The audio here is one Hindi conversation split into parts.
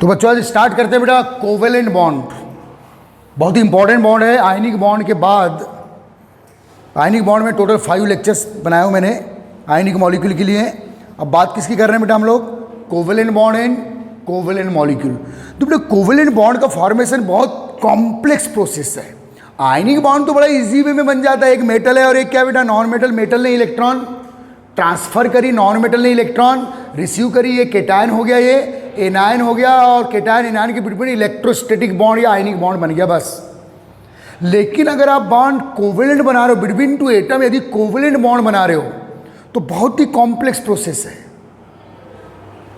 तो बच्चों आज स्टार्ट करते हैं बेटा कोवेलेंट बॉन्ड। बहुत ही इंपॉर्टेंट बॉन्ड है। आयनिक बॉन्ड के बाद आयनिक बॉन्ड में टोटल 5 लेक्चर्स बनाए हुए मैंने आयनिक मॉलिक्यूल के लिए। अब बात किसकी कर रहे हैं बेटा हम लोग? Covalent bond and covalent molecule. तो बेटा कोवेलेंट बॉन्ड का फॉर्मेशन बहुत कॉम्प्लेक्स प्रोसेस है। आयनिक बॉन्ड तो बड़ा इजी वे में बन जाता है। एक मेटल है और एक क्या बेटा नॉन मेटल। मेटल ने इलेक्ट्रॉन ट्रांसफर करी, नॉन मेटल ने इलेक्ट्रॉन रिसीव करी। ये केटायन हो गया, ये एनायन हो गया और केटायन एनायन के बीच में इलेक्ट्रोस्टैटिक बॉन्ड या आयनिक बॉन्ड बन गया बस। लेकिन अगर आप बॉन्ड कोवेलेंट बना रहे हो बिटवीन टू एटम, यदि कोवेलेंट बॉन्ड बना रहे हो तो बहुत ही कॉम्प्लेक्स प्रोसेस है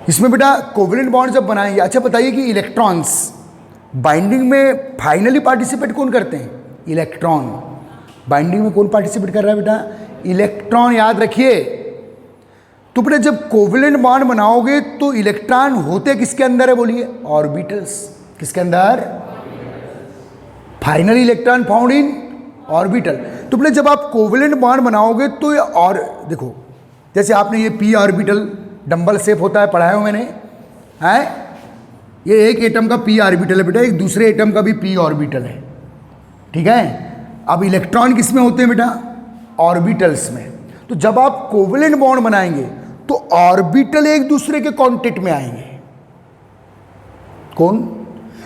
इसमें बेटा। कोवेलेंट बॉन्ड जब बनाएंगे, अच्छा बताइए कि इलेक्ट्रॉन्स बाइंडिंग में फाइनली पार्टिसिपेट कौन करते हैं? इलेक्ट्रॉन। बाइंडिंग में कौन पार्टिसिपेट कर रहा है बेटा? इलेक्ट्रॉन। याद रखिए। तो बेटा जब कोवेलेंट बॉन्ड बनाओगे तो इलेक्ट्रॉन होते किसके अंदर है बोलिए? ऑर्बिटल्स। किसके अंदर? Finally electron found in orbital. तो बेटा जब आप कोवेलेंट बॉन्ड बनाओगे तो ये और देखो, जैसे आपने ये पी ऑर्बिटल डंबल शेप होता है, पढ़ाया हो मैंने, है ये एक एटम का पी ऑर्बिटल है बेटा, एक दूसरे एटम का भी पी ऑर्बिटल है, ठीक है। अब इलेक्ट्रॉन किस में होते हैं बेटा? ऑर्बिटल्स में। तो जब आप कोवेलेंट बॉन्ड बनाएंगे तो ऑर्बिटल एक दूसरे के कांटेक्ट में आएंगे। कौन?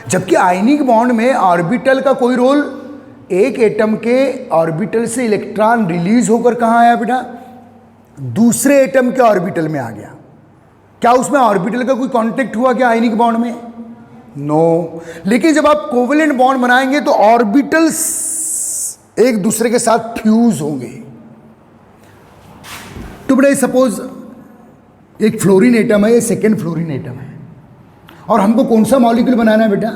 जबकि आयनिक बॉन्ड में ऑर्बिटल का कोई रोल, एक एटम के ऑर्बिटल से इलेक्ट्रॉन रिलीज होकर कहां आया बेटा? दूसरे एटम के ऑर्बिटल में आ गया। क्या उसमें ऑर्बिटल का कोई कांटेक्ट हुआ क्या आयनिक बॉन्ड में? नो। लेकिन जब आप कोवेलेंट बॉन्ड बनाएंगे तो ऑर्बिटल्स एक दूसरे के साथ फ्यूज होंगे। तो बेटा सपोज एक फ्लोरीन एटम है, ये सेकेंड फ्लोरीन एटम है और हमको कौन सा मॉलिक्यूल बनाना है बेटा?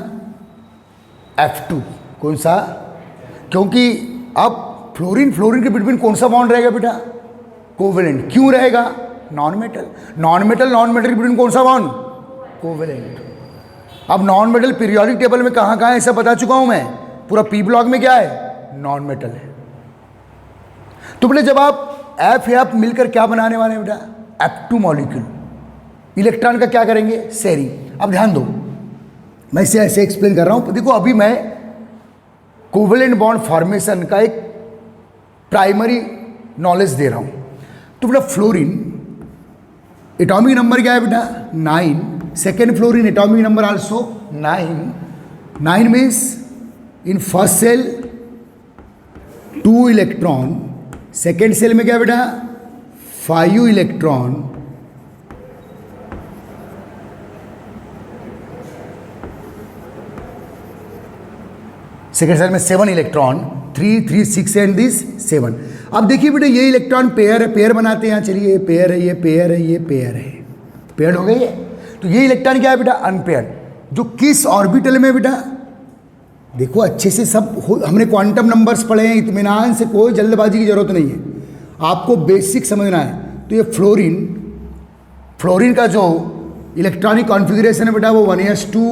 F2। कौन सा? क्योंकि अब फ्लोरीन के बिटवीन कौन सा बॉन्ड रहेगा बेटा? कोवेलेंट। क्यों रहेगा? नॉन मेटल के बिटवीन कौन सा बॉन्ड? कोवेलेंट। अब नॉन मेटल पीरियोडिक टेबल में कहां कहां ऐसा बता चुका हूं मैं। पूरा पी ब्लॉक में क्या है? नॉन मेटल है। तो बोले जब आप F मिलकर क्या बनाने वाले हैं बेटा? F2 molecule. इलेक्ट्रॉन का क्या करेंगे? शेयरिंग। अब ध्यान दो, मैं इसे ऐसे एक्सप्लेन कर रहा हूं। देखो अभी मैं कोवेलेंट बॉन्ड फॉर्मेशन का एक प्राइमरी नॉलेज दे रहा हूं। तो बेटा फ्लोरीन एटॉमिक नंबर क्या है बेटा? 9। Second fluorine atomic number also 9। 9 means in first shell 2 electron, second shell में क्या बेटा? 5 इलेक्ट्रॉन, सेकेंड सेल में 7 इलेक्ट्रॉन, 3 3 6 एंड दिस 7। अब देखिए बेटा ये इलेक्ट्रॉन पेयर है, पेयर बनाते हैं यहाँ। चलिए ये पेयर है, ये पेयर है, ये पेयर है, पेयर हो गई है। तो ये इलेक्ट्रॉन क्या है बेटा? अनपेयर्ड। जो किस ऑर्बिटल में बेटा? देखो अच्छे से सब हमने क्वांटम नंबर्स पढ़े हैं, इत्मीनान से, कोई जल्दबाजी की जरूरत नहीं है, आपको बेसिक समझना है। तो ये फ्लोरीन का जो इलेक्ट्रॉनिक कॉन्फ़िगरेशन है बेटा वो 1s2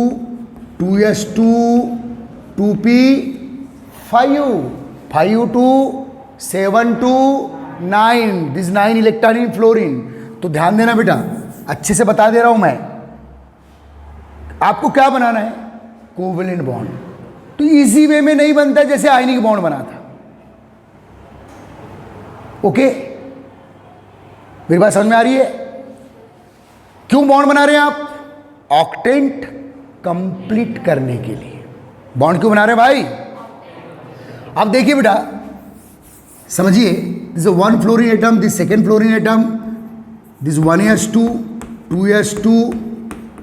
2s2 2p5 5 7 9 this 9 electron in fluorine. तो ध्यान देना बेटा, अच्छे से बता दे रहा हूं मैं। आपको क्या बनाना है? Covalent bond. तो इजी वे में नहीं बनता जैसे आयनिक बॉन्ड बना था। ओके, मेरी बात समझ में आ रही है? क्यों बॉन्ड बना रहे हैं आप? ऑक्टेंट कंप्लीट करने के लिए बॉन्ड क्यों बना रहे हैं भाई? अब देखिए बेटा समझिए, this 1 fluorine atom, this second fluorine atom, this 1s2 2s2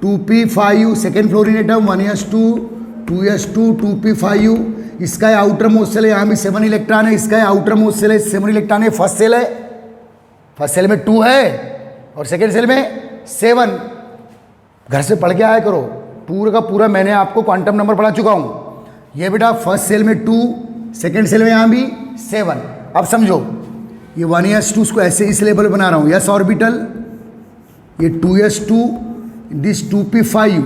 2p5 second fluorine atom 1s2 2s2 2p5। इसका आउटर मोस्ट सेल है, यहाँ भी 7 इलेक्ट्रॉन है। इसका आउटर मोस्ट सेल है, 7 इलेक्ट्रॉन है। फर्स्ट सेल है, फर्स्ट सेल में 2 है और सेकेंड सेल में 7। घर से पढ़ के आया करो, पूरा का पूरा मैंने आपको क्वांटम नंबर पढ़ा चुका हूँ। ये बेटा फर्स्ट सेल में 2, सेकेंड सेल में यहाँ भी 7। अब समझो ये 1s2 को ऐसे इस लेवल बना रहा हूँ, यस ऑर्बिटल, ये 2s2 दिस 2p5,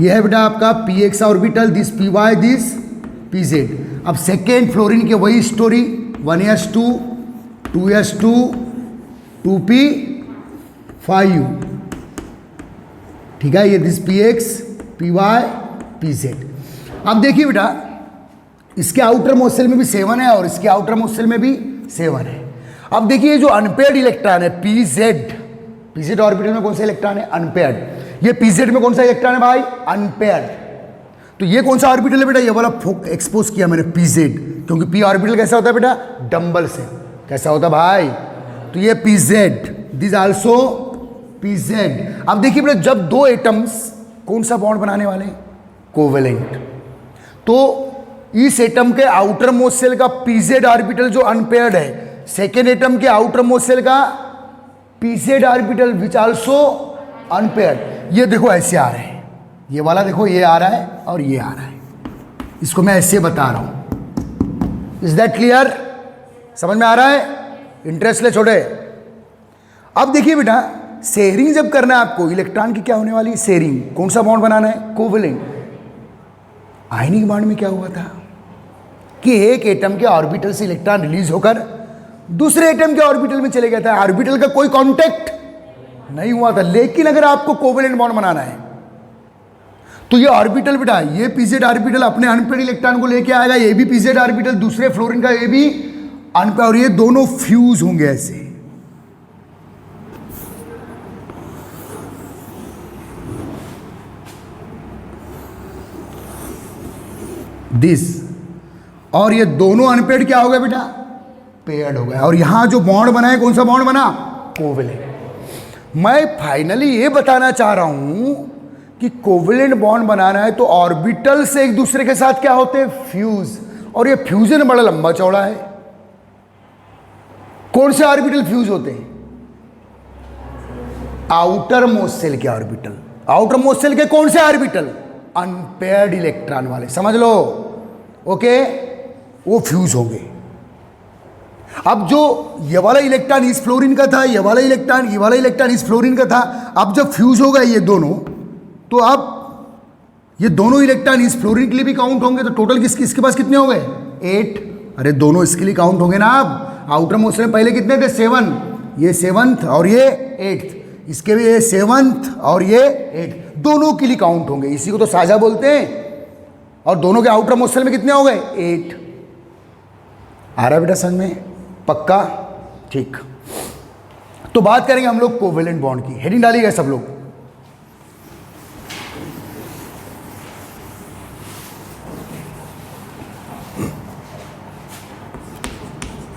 ये है बेटा आपका px orbital, this py this pz। अब सेकेंड फ्लोरीन के वही स्टोरी, 1s2 2s2 2p5 ठीक है, ये this P X P Y P Z. अब देखिए बेटा, इसके आउटर मोस्ट शेल में भी 7 है और इसके आउटर मोस्ट शेल में भी 7 है। अब देखिए जो अनपेयर्ड इलेक्ट्रॉन है पी जेड ऑर्बिटल में कौन सा इलेक्ट्रॉन है? अनपेयर्ड। ये पी जेड में कौन सा इलेक्ट्रॉन है भाई? अनपेयर्ड। तो ये कौन सा ऑर्बिटल है बेटा? ये वाला एक्सपोज किया मैंने पी जेड, क्योंकि पी ऑर्बिटल कैसा होता है बेटा? डंबल से। कैसा होता है भाई? तो ये P Z, this also P Z. अब देखिए बेटा, जब दो एटम्स कौन सा बॉन्ड बनाने वाले? कोवेलेंट। तो इस एटम के आउटर मोस्ट शेल का पी जेड ऑर्बिटल जो अनपेयर्ड है, सेकेंड एटम के आउटर मोस्ट शेल का P Z orbital which also unpaired. ये देखो ऐसे आ रहे हैं, ये वाला देखो ये आ रहा है और ये आ रहा है, इसको मैं ऐसे बता रहा हूं। Is that clear? समझ में आ रहा है? इंटरेस्ट ले छोड़े। अब देखिए बेटा, शेयरिंग जब करना है आपको, इलेक्ट्रॉन की क्या होने वाली है? शेयरिंग। कौन सा बॉन्ड बनाना है? कोवेलेंट। आयनिक बॉन्ड में क्या हुआ था कि एक एटम के ऑर्बिटल से इलेक्ट्रॉन रिलीज होकर दूसरे एटम के ऑर्बिटल में चले गया था, ऑर्बिटल का कोई कांटेक्ट नहीं हुआ था। लेकिन अगर आपको कोवेलेंट बॉन्ड बनाना है तो ये ऑर्बिटल बेटा, ये पीजेड ऑर्बिटल अपने अनपेयर्ड इलेक्ट्रॉन को लेके आएगा, ये भी पीजेड ऑर्बिटल दूसरे फ्लोरीन का ये भी अनपेयर्ड, और ये दोनों फ्यूज होंगे ऐसे। दिस, और ये दोनों अनपेयर्ड क्या हो गए बेटा? पेयर्ड हो गए। और यहां जो बॉन्ड बना है, कौन सा बॉन्ड बना? कोवेलेंट। मैं फाइनली ये बताना चाह रहा हूं कि कोवेलेंट बॉन्ड बनाना है तो ऑर्बिटल से एक दूसरे के साथ क्या होते हैं? फ्यूज। और ये फ्यूजन बड़ा लंबा चौड़ा है। कौन से ऑर्बिटल फ्यूज होते हैं? आउटर मोस्ट शेल के ऑर्बिटल। आउटर मोस्ट शेल के कौन से ऑर्बिटल? अनपेयर्ड इलेक्ट्रॉन वाले, समझ लो। ओके, वो फ्यूज होंगे। अब जो ये वाला इलेक्ट्रॉन इस फ्लोरीन का था, ये वाला इलेक्ट्रॉन इस फ्लोरीन का था, अब जब फ्यूज हो गए ये दोनों, तो अब ये दोनों इलेक्ट्रॉन इस फ्लोरीन के लिए भी काउंट होंगे। तो टोटल इसके पास कितने हो गए? 8। अरे दोनों इसके लिए काउंट होंगे ना। अब आउटर मोस्ट में पहले कितने थे? 7। ये 7th और ये 8th, इसके भी ये 7th और ये 8th, दोनों के लिए काउंट होंगे। इसी को तो साझा बोलते हैं। और दोनों के आउटर मोस्ट में कितने हो गए? 8। आ रहा है बेटा समझ में? पक्का? ठीक। तो बात करेंगे हम लोग कोवेलेंट बॉन्ड की। हेडिंग डालिएगा सब लोग।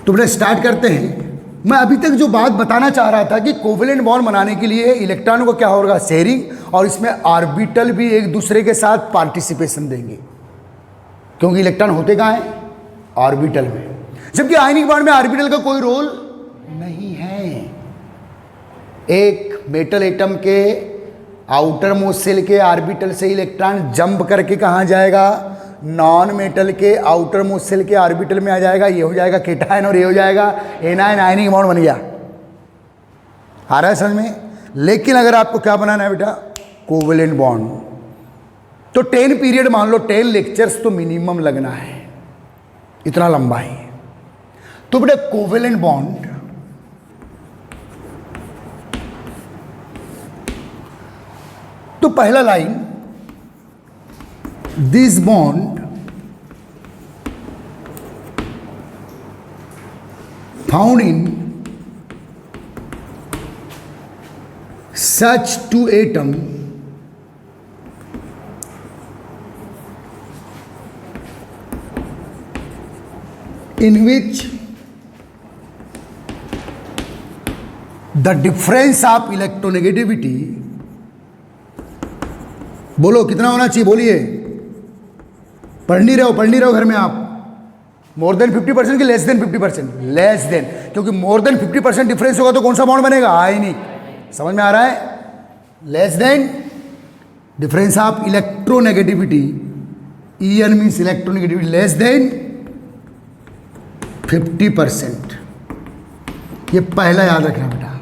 तो बेटा स्टार्ट करते हैं। मैं अभी तक जो बात बताना चाह रहा था कि कोवेलेंट बॉन्ड बनाने के लिए इलेक्ट्रॉनों को क्या होगा? शेयरिंग, और इसमें ऑर्बिटल भी एक दूसरे के साथ पार्टिसिपेशन देंगे, क्योंकि इलेक्ट्रॉन होते कहाँ हैं? ऑर्बिटल में। जबकि आयनिक बॉन्ड में ऑर्बिटल का कोई रोल नहीं है। एक मेटल एटम के आउटर मोस्ट शेल के ऑर्बिटल से इलेक्ट्रॉन जंप करके कहाँ जाएगा? नॉन मेटल के आउटर मोस्ट शेल के ऑर्बिटल में आ जाएगा। ये हो जाएगा केटायन और ये हो जाएगा एनायन। आयनिक बॉन्ड बन गया। आ रहा है समझ में? लेकिन अगर आपको क्या बनाना है बेटा? कोवेलेंट बॉन्ड, तो 10 पीरियड मान लो, 10 लेक्चर्स तो मिनिमम लगना है, इतना लंबा ही। तो बेटा कोवेलेंट बॉन्ड तो पहला line, this bond found in such two atom in which the difference of electronegativity, बोलो कितना होना चाहिए? बोलिए। पढ़ नहीं रहे हो घर में आप? मोर देन 50% कि लेस देन 50%? लेस देन, क्योंकि मोर देन 50% डिफरेंस होगा तो कौन सा बॉन्ड बनेगा? आयनिक। समझ में आ रहा है? Less than difference of electronegativity, EN means electronegativity, less than 50%। ये पहला याद रखना बेटा।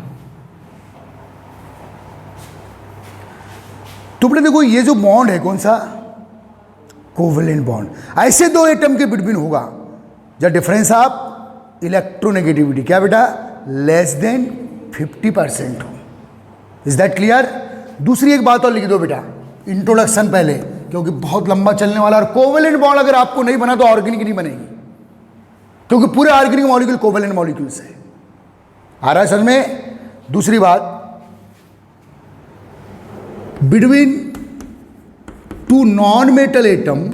तो बेटा देखो, ये जो बॉन्ड है कौन सा? Covalent bond. ऐसे दो एटम के बिटवीन होगा जब डिफरेंस ऑफ इलेक्ट्रोनेगेटिविटी क्या बेटा? लेस देन 50% हो। Is that clear? दूसरी एक बात और लिख दो बेटा, इंट्रोडक्शन पहले, क्योंकि बहुत लंबा चलने वाला। और कोवेलेंट बॉन्ड अगर आपको नहीं बना तो ऑर्गेनिक नहीं बनेगी, क्योंकि पूरे ऑर्गेनिक मॉलिक्यूल कोवेलेंट मॉलिक्यूल्स है। आ रहा है समझ में? दूसरी बात, between two non metal atom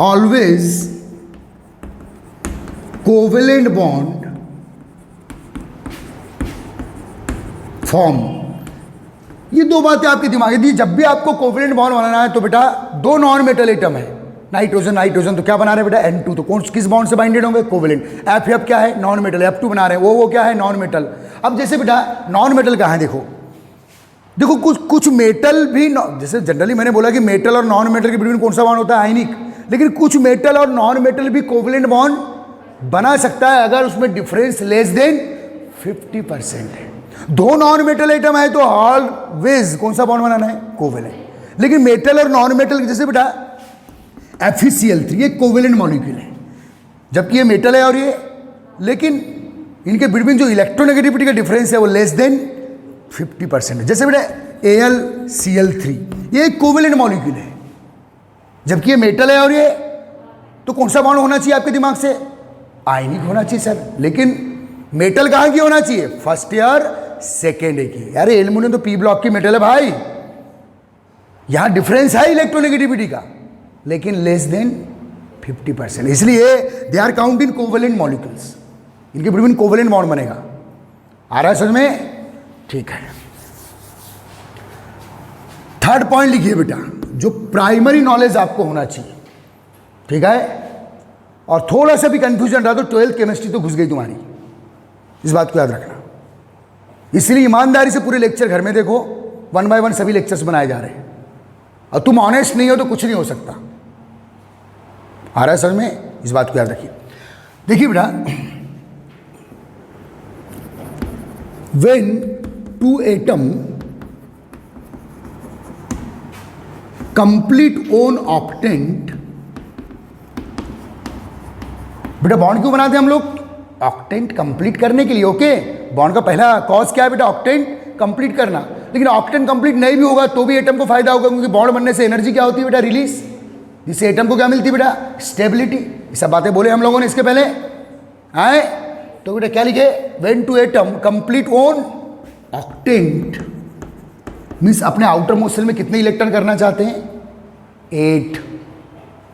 always covalent bond form। ये दो बातें आपके दिमाग में, जब भी आपको कोवेलेंट बॉन्ड बनाना है तो बेटा दो नॉन मेटल एटम है, नाइट्रोजन नाइट्रोजन, तो क्या बना रहे हैं बेटा N2, तो कौन किस बॉन्ड से बाइंडेड होंगे? कोवेलेंट। F क्या है? Non metal. F2 बना रहे हैं, वो क्या है? Non metal. अब जैसे बेटा नॉन मेटल कहाँ है? देखो कुछ मेटल भी, जैसे जनरली मैंने बोला कि मेटल और नॉन मेटल के बिटवीन कौन सा बॉन्ड होता है? आयनिक। लेकिन कुछ मेटल और नॉन मेटल भी कोवेलेंट बॉन्ड बना सकता है अगर उसमें डिफरेंस लेस देन 50% है। दो नॉन मेटल एटम है तो ऑलवेज कौन सा बॉन्ड बनाना है? कोवेलेंट। लेकिन मेटल और नॉन मेटल, जैसे बेटा FeCl3 ये कोवेलेंट मॉलिक्यूल है, जबकि ये मेटल है और ये, लेकिन इनके बिटवीन जो इलेक्ट्रोनेगेटिविटी का डिफरेंस है वो लेस देन 50% है। जैसे बेटा AlCl3 ये एक कोवेलेंट मॉलिक्यूल है, जबकि ये मेटल है और ये, तो कौन सा बॉन्ड होना चाहिए आपके दिमाग से? आयनिक होना चाहिए सर। लेकिन मेटल कहाँ की होना चाहिए? फर्स्ट ईयर सेकेंड की। यार एल्युमिनियम तो P ब्लॉक की मेटल है भाई, यहां डिफरेंस है इलेक्ट्रोनेगेटिविटी का, लेकिन लेस देन 50%, इसलिए they are count in covalent molecules, इनके बिटवीन कोवेलेंट बॉन्ड बनेगा। आ रहा है समझ में? ठीक है। थर्ड पॉइंट लिखिए बेटा, जो प्राइमरी नॉलेज आपको होना चाहिए, ठीक है, और थोड़ा सा भी कंफ्यूजन रहा तो 12th केमिस्ट्री तो घुस गई तुम्हारी, इस बात को याद रखना। इसलिए ईमानदारी से पूरे लेक्चर घर में देखो, 1 by 1 सभी लेक्चर्स बनाए जा रहे हैं, और तुम ऑनेस्ट नहीं हो तो कुछ नहीं हो सकता। आ रहा है समझ में? इस बात को याद रखिए। देखिए बेटा, when two atom complete own octet, बेटा बॉन्ड क्यों बनाते हैं हम लोग? ऑक्टेंट कंप्लीट करने के लिए। ओके, बॉन्ड का पहला कॉज क्या है बेटा? ऑक्टेंट कंप्लीट करना। लेकिन ऑक्टेंट कंप्लीट नहीं भी होगा तो भी एटम को फायदा होगा, क्योंकि बॉन्ड बनने से एनर्जी क्या होती है बेटा? रिलीज। जिससे एटम को क्या मिलती है बेटा? स्टेबिलिटी। ये सब बातें बोले हम लोगों ने इसके पहले आए, तो बेटा क्या लिखे? When two atom complete own octet, means अपने आउटर मोस्ट शेल में कितने इलेक्ट्रॉन करना चाहते हैं?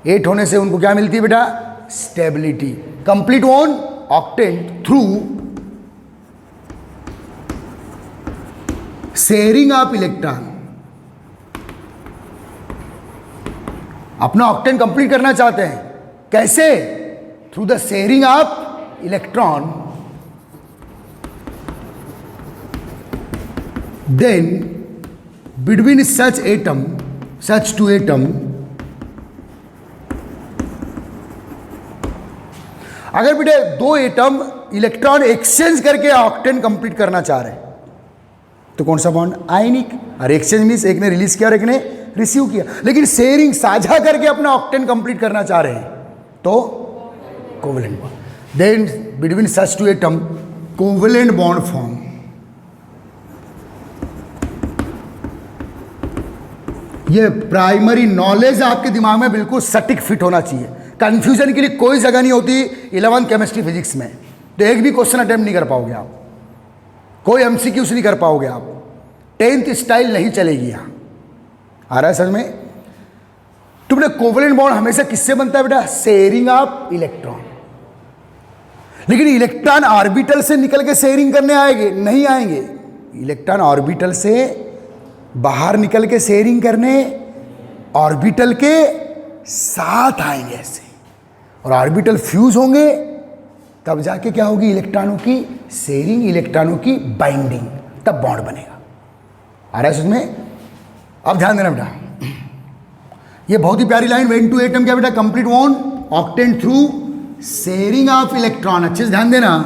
8 होने से उनको क्या मिलती है बेटा? Stability. Complete own octet through sharing of electron. अपना ऑक्टेन कंप्लीट करना चाहते हैं, कैसे? Through the sharing of electron. Then between such atom, such two atom, अगर बेटे दो एटम इलेक्ट्रॉन एक्सचेंज करके ऑक्टेन कंप्लीट करना चाह रहे हैं तो कौन सा बॉन्ड? आयनिक। और एक्सचेंज मीन्स एक ने रिलीज किया और एक ने रिसीव किया। लेकिन शेयरिंग, साझा करके अपना ऑक्टेन कंप्लीट करना चाह रहे हैं तो covalent bond. Then between such two atom covalent bond form. ये प्राइमरी नॉलेज आपके दिमाग में बिल्कुल सटीक फिट होना चाहिए, कंफ्यूजन के लिए कोई जगह नहीं होती 11th केमिस्ट्री फिजिक्स में। तो एक भी क्वेश्चन अटेम्प्ट नहीं कर पाओगे आप, कोई MCQs नहीं कर पाओगे आप, 10th स्टाइल नहीं चलेगी यहां। आ रहा है समझ में? तो बेटा कोवेलेंट बॉन्ड हमेशा किससे बनता है बेटा? Sharing of electron. लेकिन इलेक्ट्रॉन ऑर्बिटल से निकल के शेयरिंग करने आएंगे? नहीं आएंगे। इलेक्ट्रॉन ऑर्बिटल से बाहर निकल के शेयरिंग करने ऑर्बिटल के साथ आएंगे ऐसे, और ऑर्बिटल फ्यूज होंगे, तब जाके क्या होगी? इलेक्ट्रॉनों की शेयरिंग, इलेक्ट्रॉनों की बाइंडिंग, तब बॉन्ड बनेगा। आ रहा है इसमें? अब ध्यान देना बेटा, ये बहुत ही प्यारी लाइन, व्हेन टू एटम क्या बेटा? Complete own octet through sharing of electron. अच्छे से ध्यान देना।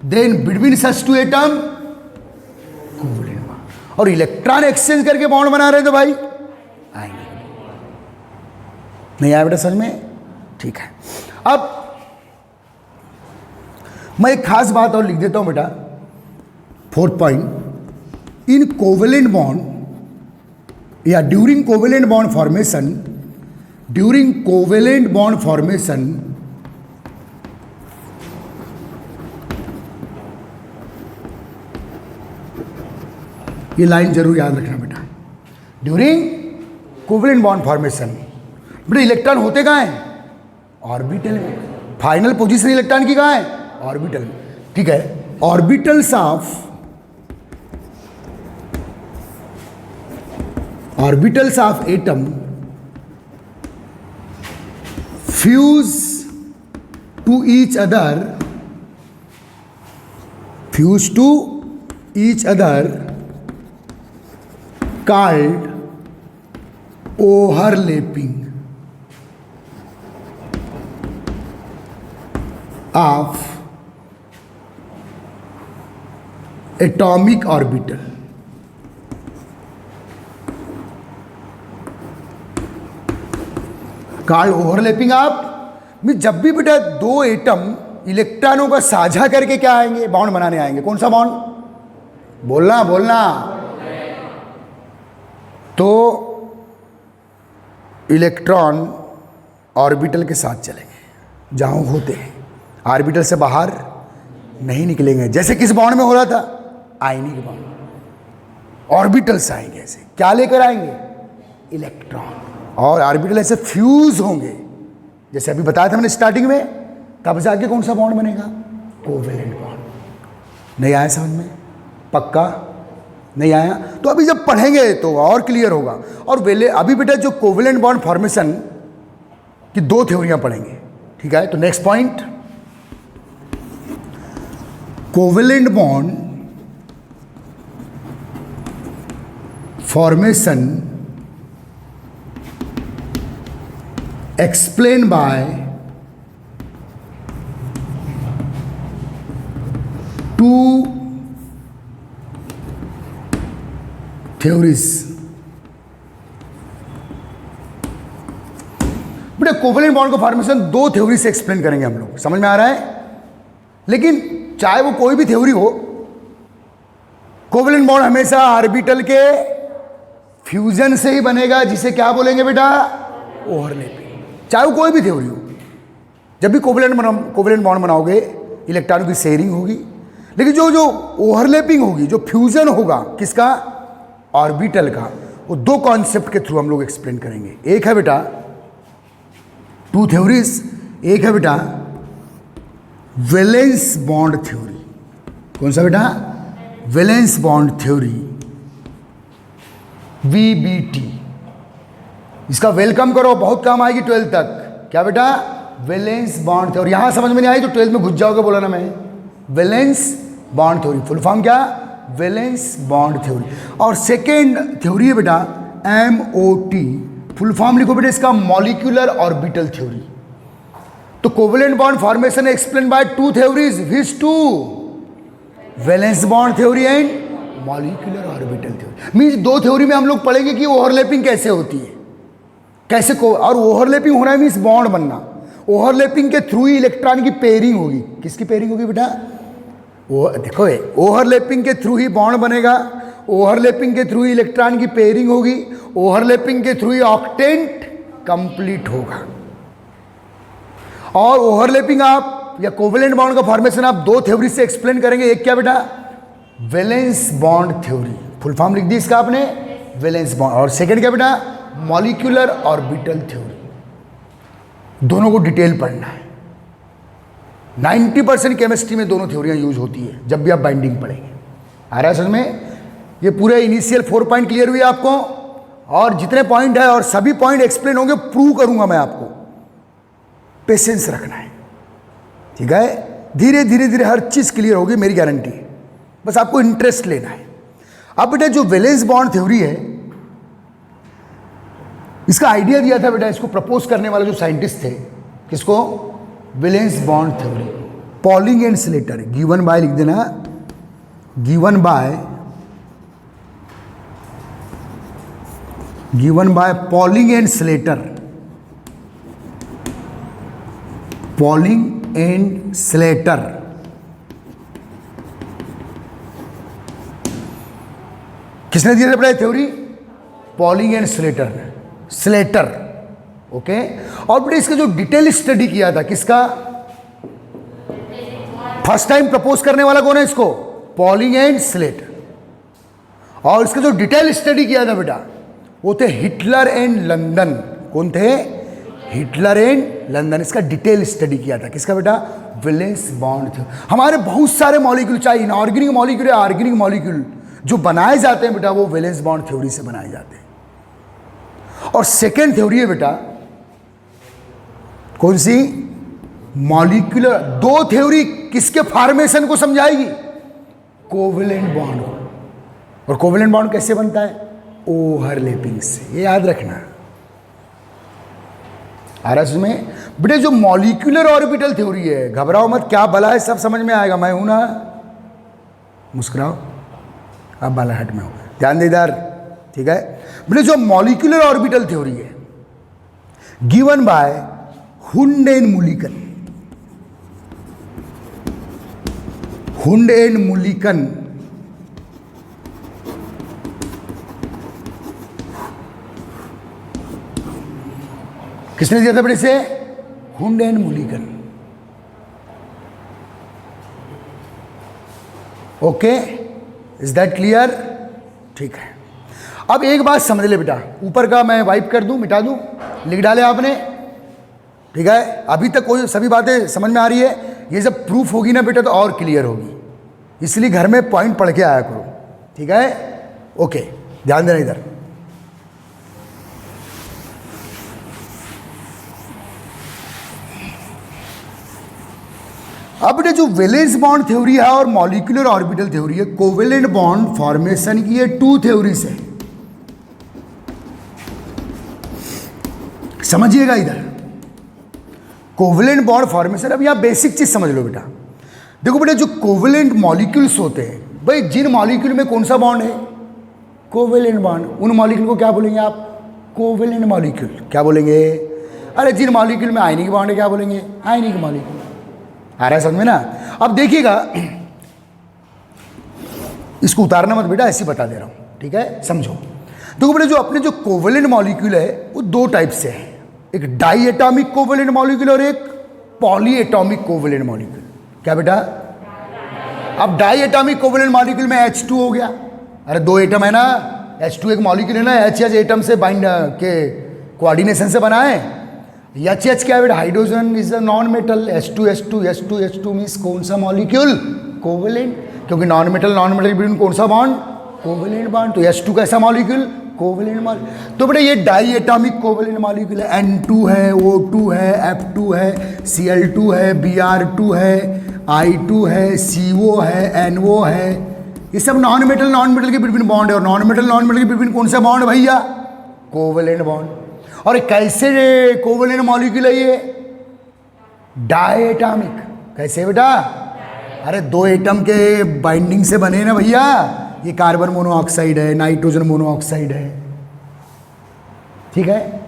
Then between such two atom covalent bond, और इलेक्ट्रॉन एक्सचेंज करके बॉन्ड बना रहे हैं तो भाई आएंगे। नहीं आया बेटा समझ में? ठीक है। अब मैं एक खास बात और लिख देता हूं बेटा, फोर्थ पॉइंट, इन कोवेलेंट बॉन्ड या during covalent bond formation, during covalent bond formation ये लाइन जरूर याद रखना बेटा, ड्यूरिंग कोवेलेंट बॉन्ड फॉर्मेशन। बेटा इलेक्ट्रॉन होते कहाँ हैं? ऑर्बिटल में। फाइनल पोजीशन इलेक्ट्रॉन की कहाँ है? ऑर्बिटल में। ठीक है, orbitals of atom fuse to each other called overlapping of atomic orbital। Called overlapping of mean जब भी बेटा दो एटम इलेक्ट्रॉनों का साझा करके क्या आएंगे? बॉन्ड बनाने आएंगे। कौन सा बॉन्ड? बोलना। तो इलेक्ट्रॉन ऑर्बिटल के साथ चलेंगे जहां होते हैं, ऑर्बिटल से बाहर नहीं निकलेंगे। जैसे किस बॉन्ड में हो रहा था? Ionic bond. ऑर्बिटल से आएंगे ऐसे, क्या लेकर आएंगे? इलेक्ट्रॉन। और ऑर्बिटल ऐसे फ्यूज होंगे, जैसे अभी बताया था मैंने स्टार्टिंग में। तब जाके कौन सा बॉन्ड बनेगा? Covalent bond. नहीं आया समझ में? पक्का नहीं आया? तो अभी जब पढ़ेंगे तो और क्लियर होगा। और अभी बेटा जो कोवेलेंट बॉन्ड फॉर्मेशन की दो थ्योरियां पढ़ेंगे। ठीक है, तो next point, covalent bond formation explain by two theories. बेटा कोवेलेंट बॉन्ड का फॉर्मेशन दो थ्योरी से एक्सप्लेन करेंगे हम लोग। समझ में आ रहा है? लेकिन चाहे वो कोई भी थ्योरी हो, कोवेलेंट बॉन्ड हमेशा ऑर्बिटल के फ्यूजन से ही बनेगा, जिसे क्या बोलेंगे बेटा? ओवरलैपिंग। चाहे वो कोई भी थ्योरी हो, जब भी कोवेलेंट बॉन्ड बनाओगे इलेक्ट्रॉनों की शेयरिंग होगी। लेकिन जो ओवरलैपिंग होगी, जो फ्यूजन होगा, किसका? ऑर्बिटल का। वो दो कॉन्सेप्ट के थ्रू हम लोग एक्सप्लेन करेंगे। एक है बेटा टू थ्योरीज, एक है बेटा वैलेंस बॉन्ड थ्योरी। कौन सा बेटा? Valence bond theory, VBT। इसका वेलकम करो, बहुत काम आएगी 12th तक। क्या बेटा? Valence bond theory. यहां समझ में नहीं आई तो 12th में घुस जाओगे, बोला ना मैं। Valence bond theory, full form क्या? Valence bond theory. और सेकेंड थ्योरी है बेटा MOT, फुल फॉर्म लिखो बेटा इसका, मॉलिक्यूलर ऑर्बिटल थ्योरी। तो covalent bond formation explain by two theories, which two? Valence bond theory and molecular orbital theory. Means दो थ्योरी में हम लोग पढ़ेंगे कि ओवरलैपिंग कैसे होती है, कैसे को, और ओवरलैपिंग होना है मीन्स बॉन्ड बनना। ओवरलैपिंग के थ्रू ही इलेक्ट्रॉन की पेयरिंग होगी। किसकी पेयरिंग होगी बेटा? देखो ओवरलैपिंग के थ्रू ही बॉन्ड बनेगा, ओवरलैपिंग के थ्रू ही इलेक्ट्रॉन की पेयरिंग होगी, ओवरलैपिंग के थ्रू ही ऑक्टेंट कंप्लीट होगा। और ओवरलैपिंग आप या कोवेलेंट बॉन्ड का फॉर्मेशन आप दो थ्योरी से एक्सप्लेन करेंगे। एक क्या बेटा? Valence bond theory, full form लिख दी इसका आपने, वैलेंस बॉन्ड। और सेकंड क्या बेटा? Molecular orbital theory. दोनों को डिटेल पढ़ना है। 90% केमिस्ट्री में दोनों थ्योरियां यूज होती है जब भी आप बाइंडिंग पढ़ेंगे। आ रहा है समझ में? ये पूरे इनिशियल 4 पॉइंट क्लियर हुए आपको, और जितने पॉइंट है और सभी पॉइंट एक्सप्लेन होंगे, प्रूव करूंगा मैं आपको। पेशेंस रखना है, ठीक है? धीरे धीरे धीरे हर चीज क्लियर होगी, मेरी गारंटी है। बस आपको इंटरेस्ट लेना है। अब बेटा जो वैलेंस बॉन्ड थ्योरी है, इसका आइडिया दिया था बेटा, इसको प्रपोज करने वाले जो साइंटिस्ट थे, किसको? Valence bond theory, polling and Slater. Given by लिख देना, given by polling and Slater, polling and Slater. किसने दिया था बेटा theory? Polling and Slater. Okay, और बेटा इसका जो डिटेल स्टडी किया था किसका? फर्स्ट टाइम प्रपोज करने वाला कौन है इसको? Polling and Slater. और इसका जो डिटेल स्टडी किया था बेटा वो थे हिटलर एंड लंदन। कौन थे? Hitler and London. इसका डिटेल स्टडी किया था किसका बेटा? वैलेंस बॉन्ड थे। हमारे बहुत सारे मॉलिक्यूल, चाहे इनऑर्गेनिक मॉलिक्यूल या ऑर्गेनिक मॉलिक्यूल जो बनाए जाते हैं बेटा वो वैलेंस बॉन्ड थ्योरी से बनाए जाते हैं। और सेकेंड थ्योरी है बेटा कौन सी? मॉलिक्यूलर। दो थ्योरी किसके फॉर्मेशन को समझाएगी? Covalent bond. और कोवेलेंट बॉन्ड कैसे बनता है? ओवरलैपिंग से। ये याद रखना। आ रहा है में बेटे जो मॉलिक्यूलर ऑर्बिटल थ्योरी है, घबराओ मत, क्या भला है सब समझ में आएगा। मैं हूं ना, मुस्कुराओ, अब बालाहट में हो, ध्यान दे इधर, ठीक है बेटे। जो मॉलिक्यूलर ऑर्बिटल थ्योरी है given by Hund and Mulliken. Hund and Mulliken किसने दिया था बेटे से? Hund and Mulliken. Okay, is that clear? ठीक है। अब एक बात समझ ले बेटा, ऊपर का मैं वाइप कर दूं, मिटा दूं, लिख डाले आपने, ठीक है। अभी तक कोई सभी बातें समझ में आ रही है? ये जब प्रूफ होगी ना बेटा तो और क्लियर होगी, इसलिए घर में पॉइंट पढ़ के आया करो, ठीक है। ओके, ध्यान देना इधर। अब बेटे जो वैलेंस बॉन्ड थ्योरी है और मॉलिक्यूलर ऑर्बिटल थ्योरी है, कोवेलेंट बॉन्ड फॉर्मेशन की ये टू थ्योरीज है। समझिएगा इधर, कोवेलेंट बॉन्ड फॉर्मेशन। अब यहां बेसिक चीज समझ लो बेटा। देखो बेटा जो कोवेलेंट मॉलिक्यूल्स होते हैं, भाई जिन मॉलिक्यूल में कौन सा बॉन्ड है? Covalent bond. उन मॉलिक्यूल को क्या बोलेंगे आप? Covalent molecule. क्या बोलेंगे? अरे जिन मॉलिक्यूल में आयनिक बॉन्ड है क्या बोलेंगे? आयनिक मॉलिक्यूल। आ रहा है समझ में ना? अब देखिएगा, इसको उतारना मत बेटा, ऐसे ही बता दे रहा हूं, ठीक है, समझो। देखो बेटा जो अपने जो कोवेलेंट मॉलिक्यूल है वो दो टाइप से है, एक डाई एटॉमिक कोवेलेंट मॉलिक्यूल और एक पॉली एटॉमिक कोवेलेंट मॉलिक्यूल। क्या बेटा? अब डाई एटॉमिक कोवेलेंट मॉलिक्यूल में H2 हो गया। अरे दो एटम है ना, H2 एक मॉलिक्यूल है ना, H एटम से बाइंड के कोऑर्डिनेशन से बना है। H क्या है बेटा? Hydrogen is a non metal. H2 means कौन सा मॉलिक्यूल? कोवेलेंट। क्योंकि नॉन मेटल के बिटवीन कौन सा बॉन्ड? Covalent bond. तो H2 कैसा मॉलिक्यूल? Covalent molecule. तो बेटा ये डाई एटॉमिक कोवेलेंट मॉलिक्यूल है। N2 है, O2 है, F2 है, Cl2 है, Br2 है, I2 है, CO है, NO है। ये सब नॉन मेटल के बिटवीन बॉन्ड है। और नॉन मेटल के बिटवीन कौन सा बॉन्ड भैया? Covalent bond. और कैसे कोवेलेंट मॉलिक्यूल है ये? डायएटॉमिक। कैसे बेटा? अरे दो एटम के बाइंडिंग से बने ना भैया। ये कार्बन मोनोऑक्साइड है, नाइट्रोजन मोनोऑक्साइड है, ठीक है।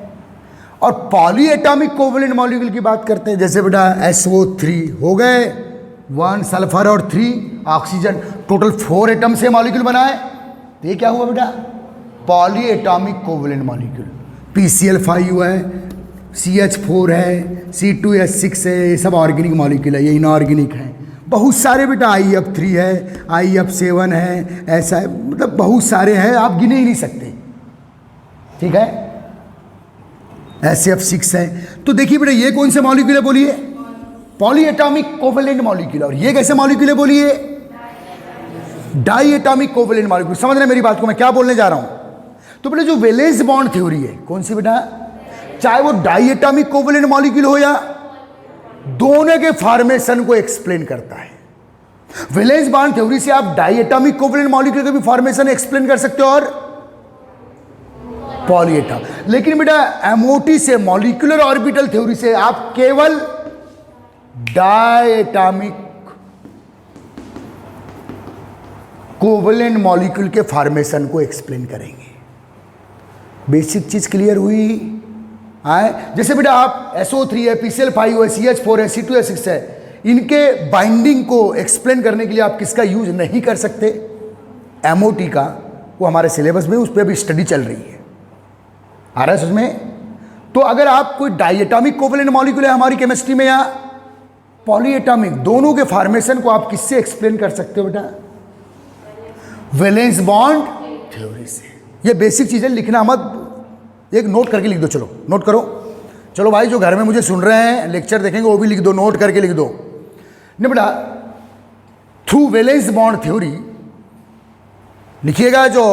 और पॉली एटॉमिक कोवेलेंट मॉलिक्यूल की बात करते हैं, जैसे बेटा SO3 हो गए, 1 सल्फर और 3 ऑक्सीजन, टोटल 4 एटम से मॉलिक्यूल बनाए। तो ये क्या हुआ बेटा? Poly atomic covalent molecule. PCl5 है, CH4 है, C2H6 है, ये सब ऑर्गेनिक मॉलिक्यूल है, ये इनऑर्गेनिक है। बहुत सारे बेटा IF3 है, IF7 है, ऐसा है, मतलब बहुत सारे हैं, आप गिने ही नहीं सकते, ठीक है। SF6 है। तो देखिए बेटा ये कौन से मॉलिक्यूल है बोलिए? Polyatomic covalent molecule. और ये कैसे मॉलिक्यूल है बोलिए? Diatomic covalent molecule. समझ रहे हैं मेरी बात को, मैं क्या बोलने जा रहा हूं? तो बेटा जो वैलेंस बॉन्ड थ्योरी है कौन सी बेटा? चाहे वो डाई एटॉमिक कोवेलेंट मॉलिक्यूल हो या दोनों के फॉर्मेशन को एक्सप्लेन करता है। वैलेंस बॉन्ड थ्योरी से आप डाई एटॉमिक कोवेलेंट मॉलिक्यूल के भी फॉर्मेशन एक्सप्लेन कर सकते हो और पॉली एटॉमिक। लेकिन बेटा MOT से, मॉलिक्यूलर ऑर्बिटल थ्योरी से, आप केवल डाई एटॉमिक कोवेलेंट मॉलिक्यूल के फॉर्मेशन को एक्सप्लेन करेंगे। बेसिक चीज क्लियर हुई? आए जैसे बेटा आप SO3 है, PCl5 है, CH4 है, C2H6 है, इनके बाइंडिंग को एक्सप्लेन करने के लिए आप किसका यूज नहीं कर सकते? MOT का। वो हमारे सिलेबस में उस पर अभी स्टडी चल रही है। आ रहा है समझ में? तो अगर आप कोई डाइएटॉमिक कोवेलेंट मॉलिक्यूल है हमारी केमिस्ट्री में या पॉलीएटॉमिक, दोनों के फॉर्मेशन को आप किससे एक्सप्लेन कर सकते हो बेटा? वैलेंस बॉन्ड थ्योरी से। ये बेसिक चीजें लिखना मत, एक नोट करके लिख दो। चलो नोट करो। चलो भाई जो घर में मुझे सुन रहे हैं, लेक्चर देखेंगे, वो भी लिख दो, नोट करके लिख दो। नहीं बेटा, थ्रू वैलेंस बॉन्ड थ्योरी लिखिएगा। जो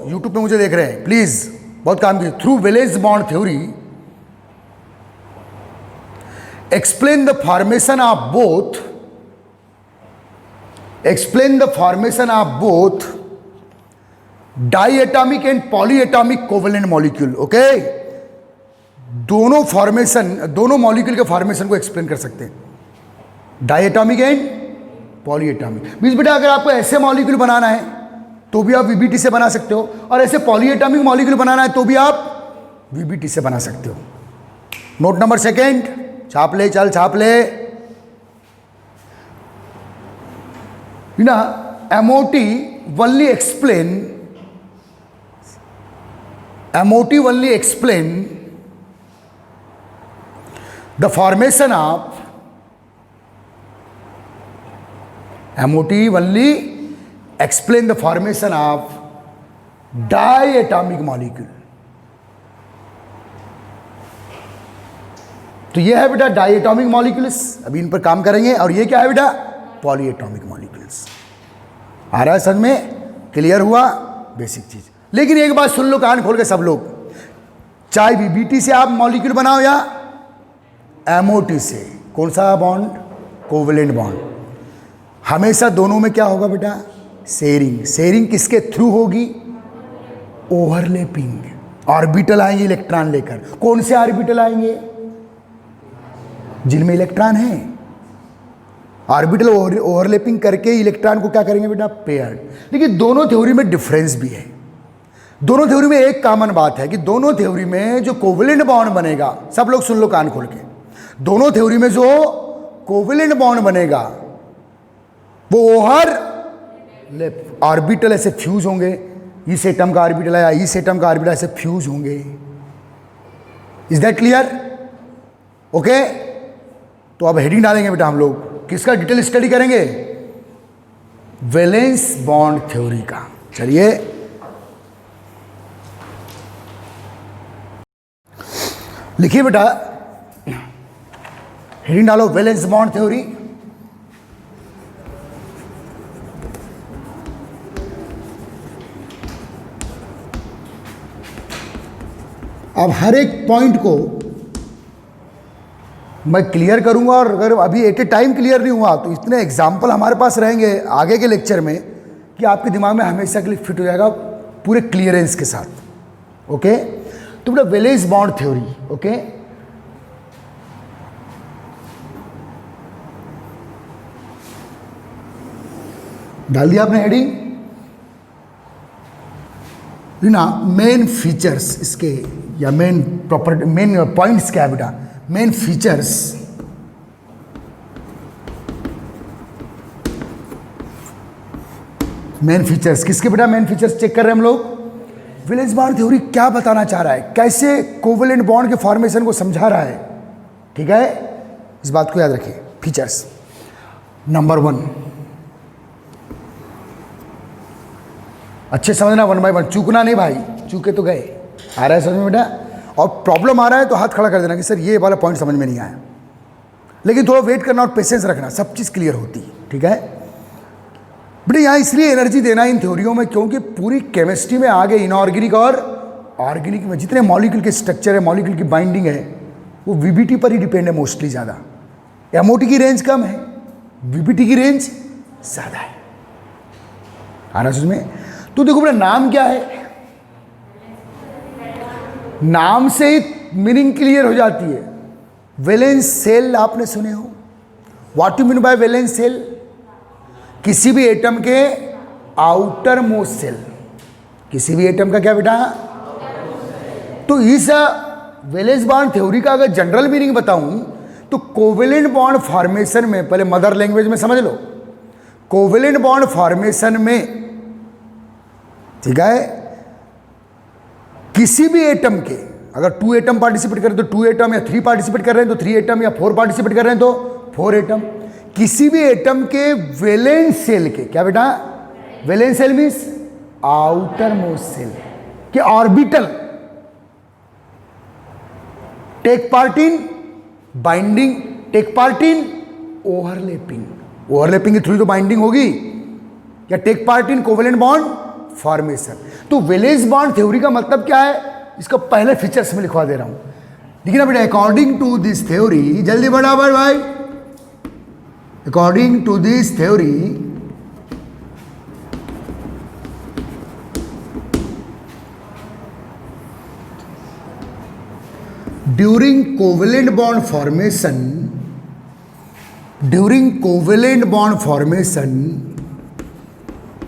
यूट्यूब पे मुझे देख रहे हैं प्लीज बहुत काम कीजिए। Through valence bond theory explain the formation of both diatomic and polyatomic covalent molecule. Okay, दोनों फॉर्मेशन, दोनों मॉलिक्यूल के फॉर्मेशन को एक्सप्लेन कर सकते हैं, डायटॉमिक एंड पॉलीएटॉमिक। मींस बेटा अगर आपको ऐसे मॉलिक्यूल बनाना है तो भी आप वीबीटी से बना सकते हो, और ऐसे पॉलीएटॉमिक मॉलिक्यूल बनाना है तो भी आप वीबीटी से बना सकते हो। नोट नंबर सेकेंड, छाप ले, चल छाप ले ना। MOT only explain the formation of diatomic molecule। तो ये है बेटा डायटॉमिक मॉलिक्यूल्स, अभी इन पर काम करेंगे। और ये क्या है बेटा? Polyatomic molecules. आ रहा है समझ में? क्लियर हुआ बेसिक चीज। लेकिन एक बात सुन लो कान खोल के सब लोग, चाहे वीबीटी से आप मॉलिक्यूल बनाओ या MOT से, कौन सा बॉन्ड? Covalent bond. हमेशा दोनों में क्या होगा बेटा? शेयरिंग। शेयरिंग किसके थ्रू होगी? ओवरलैपिंग। ऑर्बिटल आएंगे इलेक्ट्रॉन लेकर। कौन से ऑर्बिटल आएंगे? जिनमें इलेक्ट्रॉन है। ऑर्बिटल ओवरलैपिंग करके इलेक्ट्रॉन को क्या करेंगे बेटा? पेयर्ड। लेकिन दोनों थ्योरी में डिफरेंस भी है। दोनों थ्योरी में एक कॉमन बात है कि दोनों थ्योरी में जो कोवेलेंट बॉन्ड बनेगा, सब लोग सुन लो कान खोल के, दोनों थ्योरी में जो कोवेलेंट बॉन्ड बनेगा वो ओवरलैप, ऑर्बिटल ऐसे फ्यूज होंगे। इस एटम का ऑर्बिटल है, इस एटम का ऑर्बिटल ऐसे फ्यूज होंगे। Is that clear? ओके, तो अब हेडिंग डालेंगे बेटा हम लोग, किसका डिटेल स्टडी करेंगे? वैलेंस बॉन्ड थ्योरी का। चलिए लिखिए बेटा, हेडिंग डालो वैलेंस बॉन्ड थ्योरी। अब हर एक पॉइंट को मैं क्लियर करूंगा, और अगर अभी एट ए टाइम क्लियर नहीं हुआ तो इतने एग्जाम्पल हमारे पास रहेंगे आगे के लेक्चर में कि आपके दिमाग में हमेशा के लिए फिट हो जाएगा पूरे क्लियरेंस के साथ। ओके, तो बेटा वैलेंस बॉन्ड थ्योरी। ओके, डाल दिया आपने हेडिंग ना। मेन फीचर्स इसके या मेन प्रॉपर्टी, मेन पॉइंट्स क्या है बेटा? मेन फीचर्स, मेन फीचर्स किसके बेटा? मेन फीचर्स चेक कर रहे हैं हम लोग। वैलेंस बॉन्ड थ्योरी क्या बताना चाह रहा है, कैसे कोवेलेंट बॉन्ड के फॉर्मेशन को समझा रहा है। ठीक है, इस बात को याद रखिए। फीचर्स नंबर 1, अच्छे समझना, 1 बाय 1, चूकना नहीं भाई, चूके तो गए। आ रहा है समझ में बेटा? और प्रॉब्लम आ रहा है तो हाथ खड़ा कर देना कि सर ये वाला पॉइंट समझ में नहीं आया। लेकिन थोड़ा वेट करना और पेशेंस रखना, सब चीज़ क्लियर होती है। ठीक है बेटा, यहाँ इसलिए एनर्जी देना इन थ्योरियों में क्योंकि पूरी केमिस्ट्री में आगे इनऑर्गेनिक और ऑर्गेनिक में जितने मॉलिक्यूल के स्ट्रक्चर है, मॉलिक्यूल की बाइंडिंग है, वो वीबीटी पर ही डिपेंड है मोस्टली। ज़्यादा एमओटी की रेंज कम है, वीबीटी की रेंज ज़्यादा है। आना समझ में? तो देखो बेटा, नाम क्या है? नाम से ही मीनिंग क्लियर हो जाती है। वैलेंस सेल आपने सुने हो? What you mean by valence shell? किसी भी एटम के आउटर मोस्ट सेल, किसी भी एटम का क्या बेटा? तो इस वैलेंस बॉन्ड थ्योरी का अगर जनरल मीनिंग बताऊं तो कोवेलेंट बॉन्ड फॉर्मेशन में, पहले मदर लैंग्वेज में समझ लो, कोवेलेंट बॉन्ड फॉर्मेशन में, ठीक है, किसी भी एटम के अगर 2 एटम पार्टिसिपेट करें तो 2 एटम, या 3 पार्टिसिपेट कर रहे हैं तो 3 एटम, या 4 पार्टिसिपेट कर रहे हैं तो 4 एटम। किसी भी एटम के वैलेंस सेल के, क्या बेटा, valence shell means outermost shell के orbital take part in binding, take part in overlapping, overlapping के थ्रू तो बाइंडिंग होगी, या take part in covalent bond formation. तो वैलेंस बॉन्ड थ्योरी का मतलब क्या है, इसका पहले फीचर्स में लिखवा दे रहा हूं। देखिए ना बेटा, अकॉर्डिंग टू दिस थ्योरी, जल्दी बराबर भाई, according to this theory during covalent bond formation, during covalent bond formation,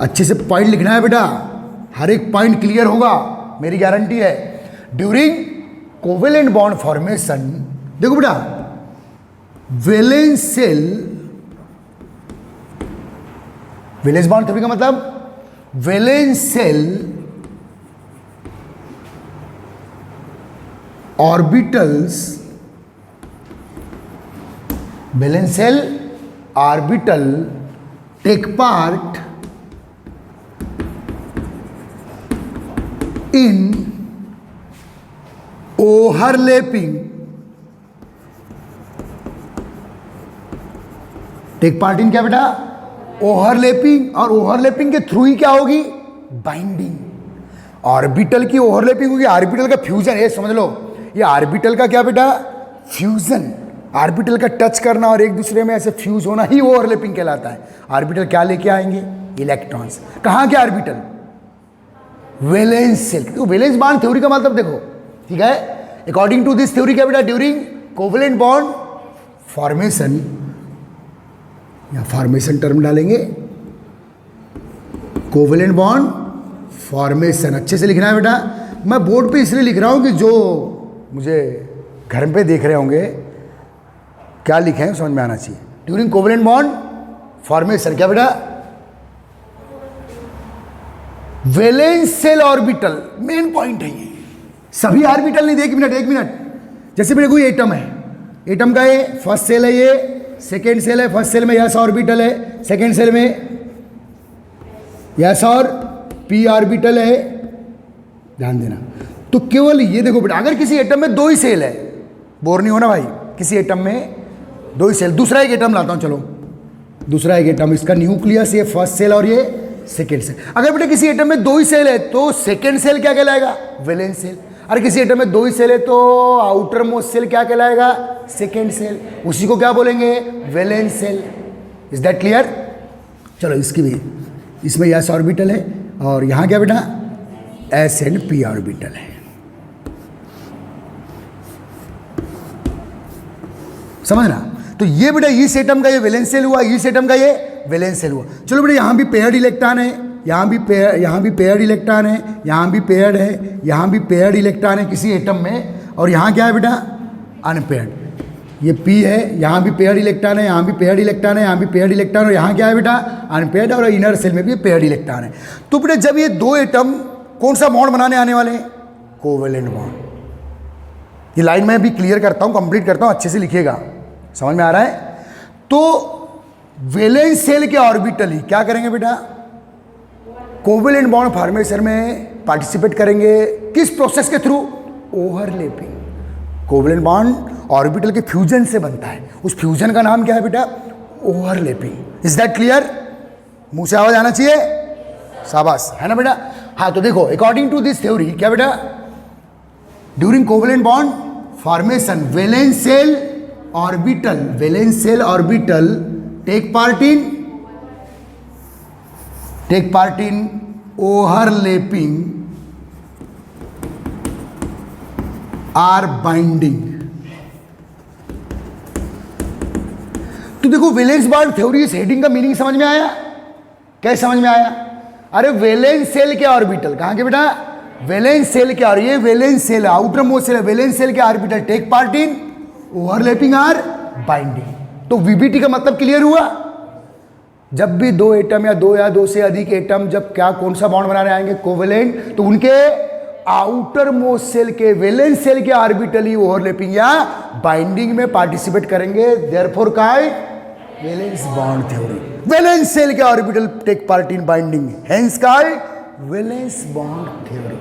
अच्छे से पॉइंट लिखना है बेटा, हर एक पॉइंट क्लियर होगा, मेरी गारंटी है। ड्यूरिंग कोवेलेंट बॉन्ड फॉर्मेशन, देखो बेटा, valence shell, valence bond theory का मतलब valence shell orbitals, valence shell orbital take part in overlapping, take part in क्या बेटा, ओवरलैपिंग, और ओवरलैपिंग के थ्रू ही क्या होगी, बाइंडिंग। ऑर्बिटल की ओवरलैपिंग होगी, ऑर्बिटल का फ्यूजन, ये समझ लो, ये ऑर्बिटल का क्या बेटा, फ्यूजन, ऑर्बिटल का टच करना और एक दूसरे में ऐसे फ्यूज होना ही ओवरलैपिंग कहलाता है। ऑर्बिटल क्या लेके आएंगे, इलेक्ट्रॉन्स, कहाँ के ऑर्बिटल, वैलेंस सेल। तो वैलेंस बॉन्ड थ्योरी का मतलब देखो, ठीक है, अकॉर्डिंग टू दिस थ्योरी क्या बेटा, ड्यूरिंग कोवेलेंट बॉन्ड फॉर्मेशन, या फॉर्मेशन टर्म डालेंगे, कोवेलेंट बॉन्ड फॉर्मेशन, अच्छे से लिखना है बेटा। मैं बोर्ड पे इसलिए लिख रहा हूं कि जो मुझे घर पे देख रहे होंगे क्या लिखे हैं समझ में आना चाहिए। ड्यूरिंग कोवेलेंट बॉन्ड फॉर्मेशन क्या बेटा, valence shell orbital, main point है ये। सभी ऑर्बिटल नहीं, एक मिनट एक मिनट, जैसे मेरे कोई एटम है, एटम का ये फर्स्ट सेल है, ये सेकेंड सेल है, फर्स्ट सेल में यस ऑर्बिटल है, सेकेंड सेल में यस और पी ऑर्बिटल है, ध्यान देना। तो केवल ये देखो बेटा, अगर किसी एटम में 2 ही सेल है, बोर नहीं होना भाई, किसी एटम में 2 ही सेल, दूसरा एक एटम लाता हूं, चलो दूसरा एक एटम, इसका न्यूक्लियस, ये फर्स्ट सेल और ये सेकेंड सेल। अगर बेटा किसी एटम में 2 ही सेल है तो सेकेंड सेल क्या कहलाएगा, वैलेंस सेल। अगर किसी एटम में 2 ही सेल है तो आउटर मोस्ट सेल क्या कहलाएगा, सेकेंड सेल, उसी को क्या बोलेंगे, valence shell. Is that clear? चलो इसकी भी, इसमें एस ऑर्बिटल है और यहाँ क्या बेटा, एस एंड पी ऑर्बिटल है। समझना? तो ये बेटा इस एटम का ये वैलेंस सेल हुआ, इस एटम का ये वैलेंस सेल हुआ। चलो बेटा यहाँ भी पेयर्ड इलेक्ट्रॉन है, यहाँ भी पेयर्ड इलेक्ट्रॉन है, यहाँ भी पेयर्ड है, यहाँ भी पेयर्ड इलेक्ट्रॉन है किसी एटम में, और यहाँ क्या है बेटा, अनपेयर्ड। ये P है, यहाँ भी पेयर्ड इलेक्ट्रॉन है, यहाँ भी पेयर्ड इलेक्ट्रॉन है, यहाँ भी पेयर्ड इलेक्ट्रॉन, और यहाँ क्या है बेटा, अनपेयर्ड, और इनर सेल में भी पेयर्ड इलेक्ट्रॉन है। तो बेटा जब ये 2 एटम कौन सा बॉन्ड बनाने आने वाले हैं, कोवेलेंट बॉन्ड। ये लाइन मैं भी क्लियर करता हूँ, कंप्लीट करता हूँ, अच्छे से लिखिएगा, समझ में आ रहा है? तो वैलेंस सेल के ऑर्बिटल ही क्या करेंगे बेटा, कोवेलेंट बॉन्ड फॉर्मेशन में पार्टिसिपेट करेंगे। किस प्रोसेस के through, overlapping. Covalent bond orbital के फ्यूजन से बनता है, उस फ्यूजन का नाम क्या है बेटा, ओवरलैपिंग। Is that clear? मुंह से आवाज आना चाहिए, शाबाश, है ना बेटा? हाँ, तो देखो अकॉर्डिंग टू दिस थ्योरी क्या बेटा, during covalent bond formation valence shell orbital, valence shell orbital take part in overlapping or binding. तो देखो वैलेंस बॉन्ड थ्योरी, इस हेडिंग का मीनिंग समझ में आया? कैसे समझ में आया? अरे वैलेंस सेल के ऑर्बिटल, कहां के बेटा, वैलेंस सेल के, और ये valence shell outermost shell है, वैलेंस सेल के orbital take part in overlapping or binding. तो वीबीटी का मतलब क्लियर हुआ? जब भी 2 एटम या 2 से अधिक एटम जब क्या कौन सा बॉन्ड बनाने आएंगे, कोवेलेंट, तो उनके आउटर मोस्ट सेल के वैलेंस सेल के ऑर्बिटली ओवरलैपिंग या बाइंडिंग में पार्टिसिपेट करेंगे, देयरफॉर काय valence bond theory. Valence shell के orbital take part in binding, hence काय वैलेंस बॉन्ड थ्योरी।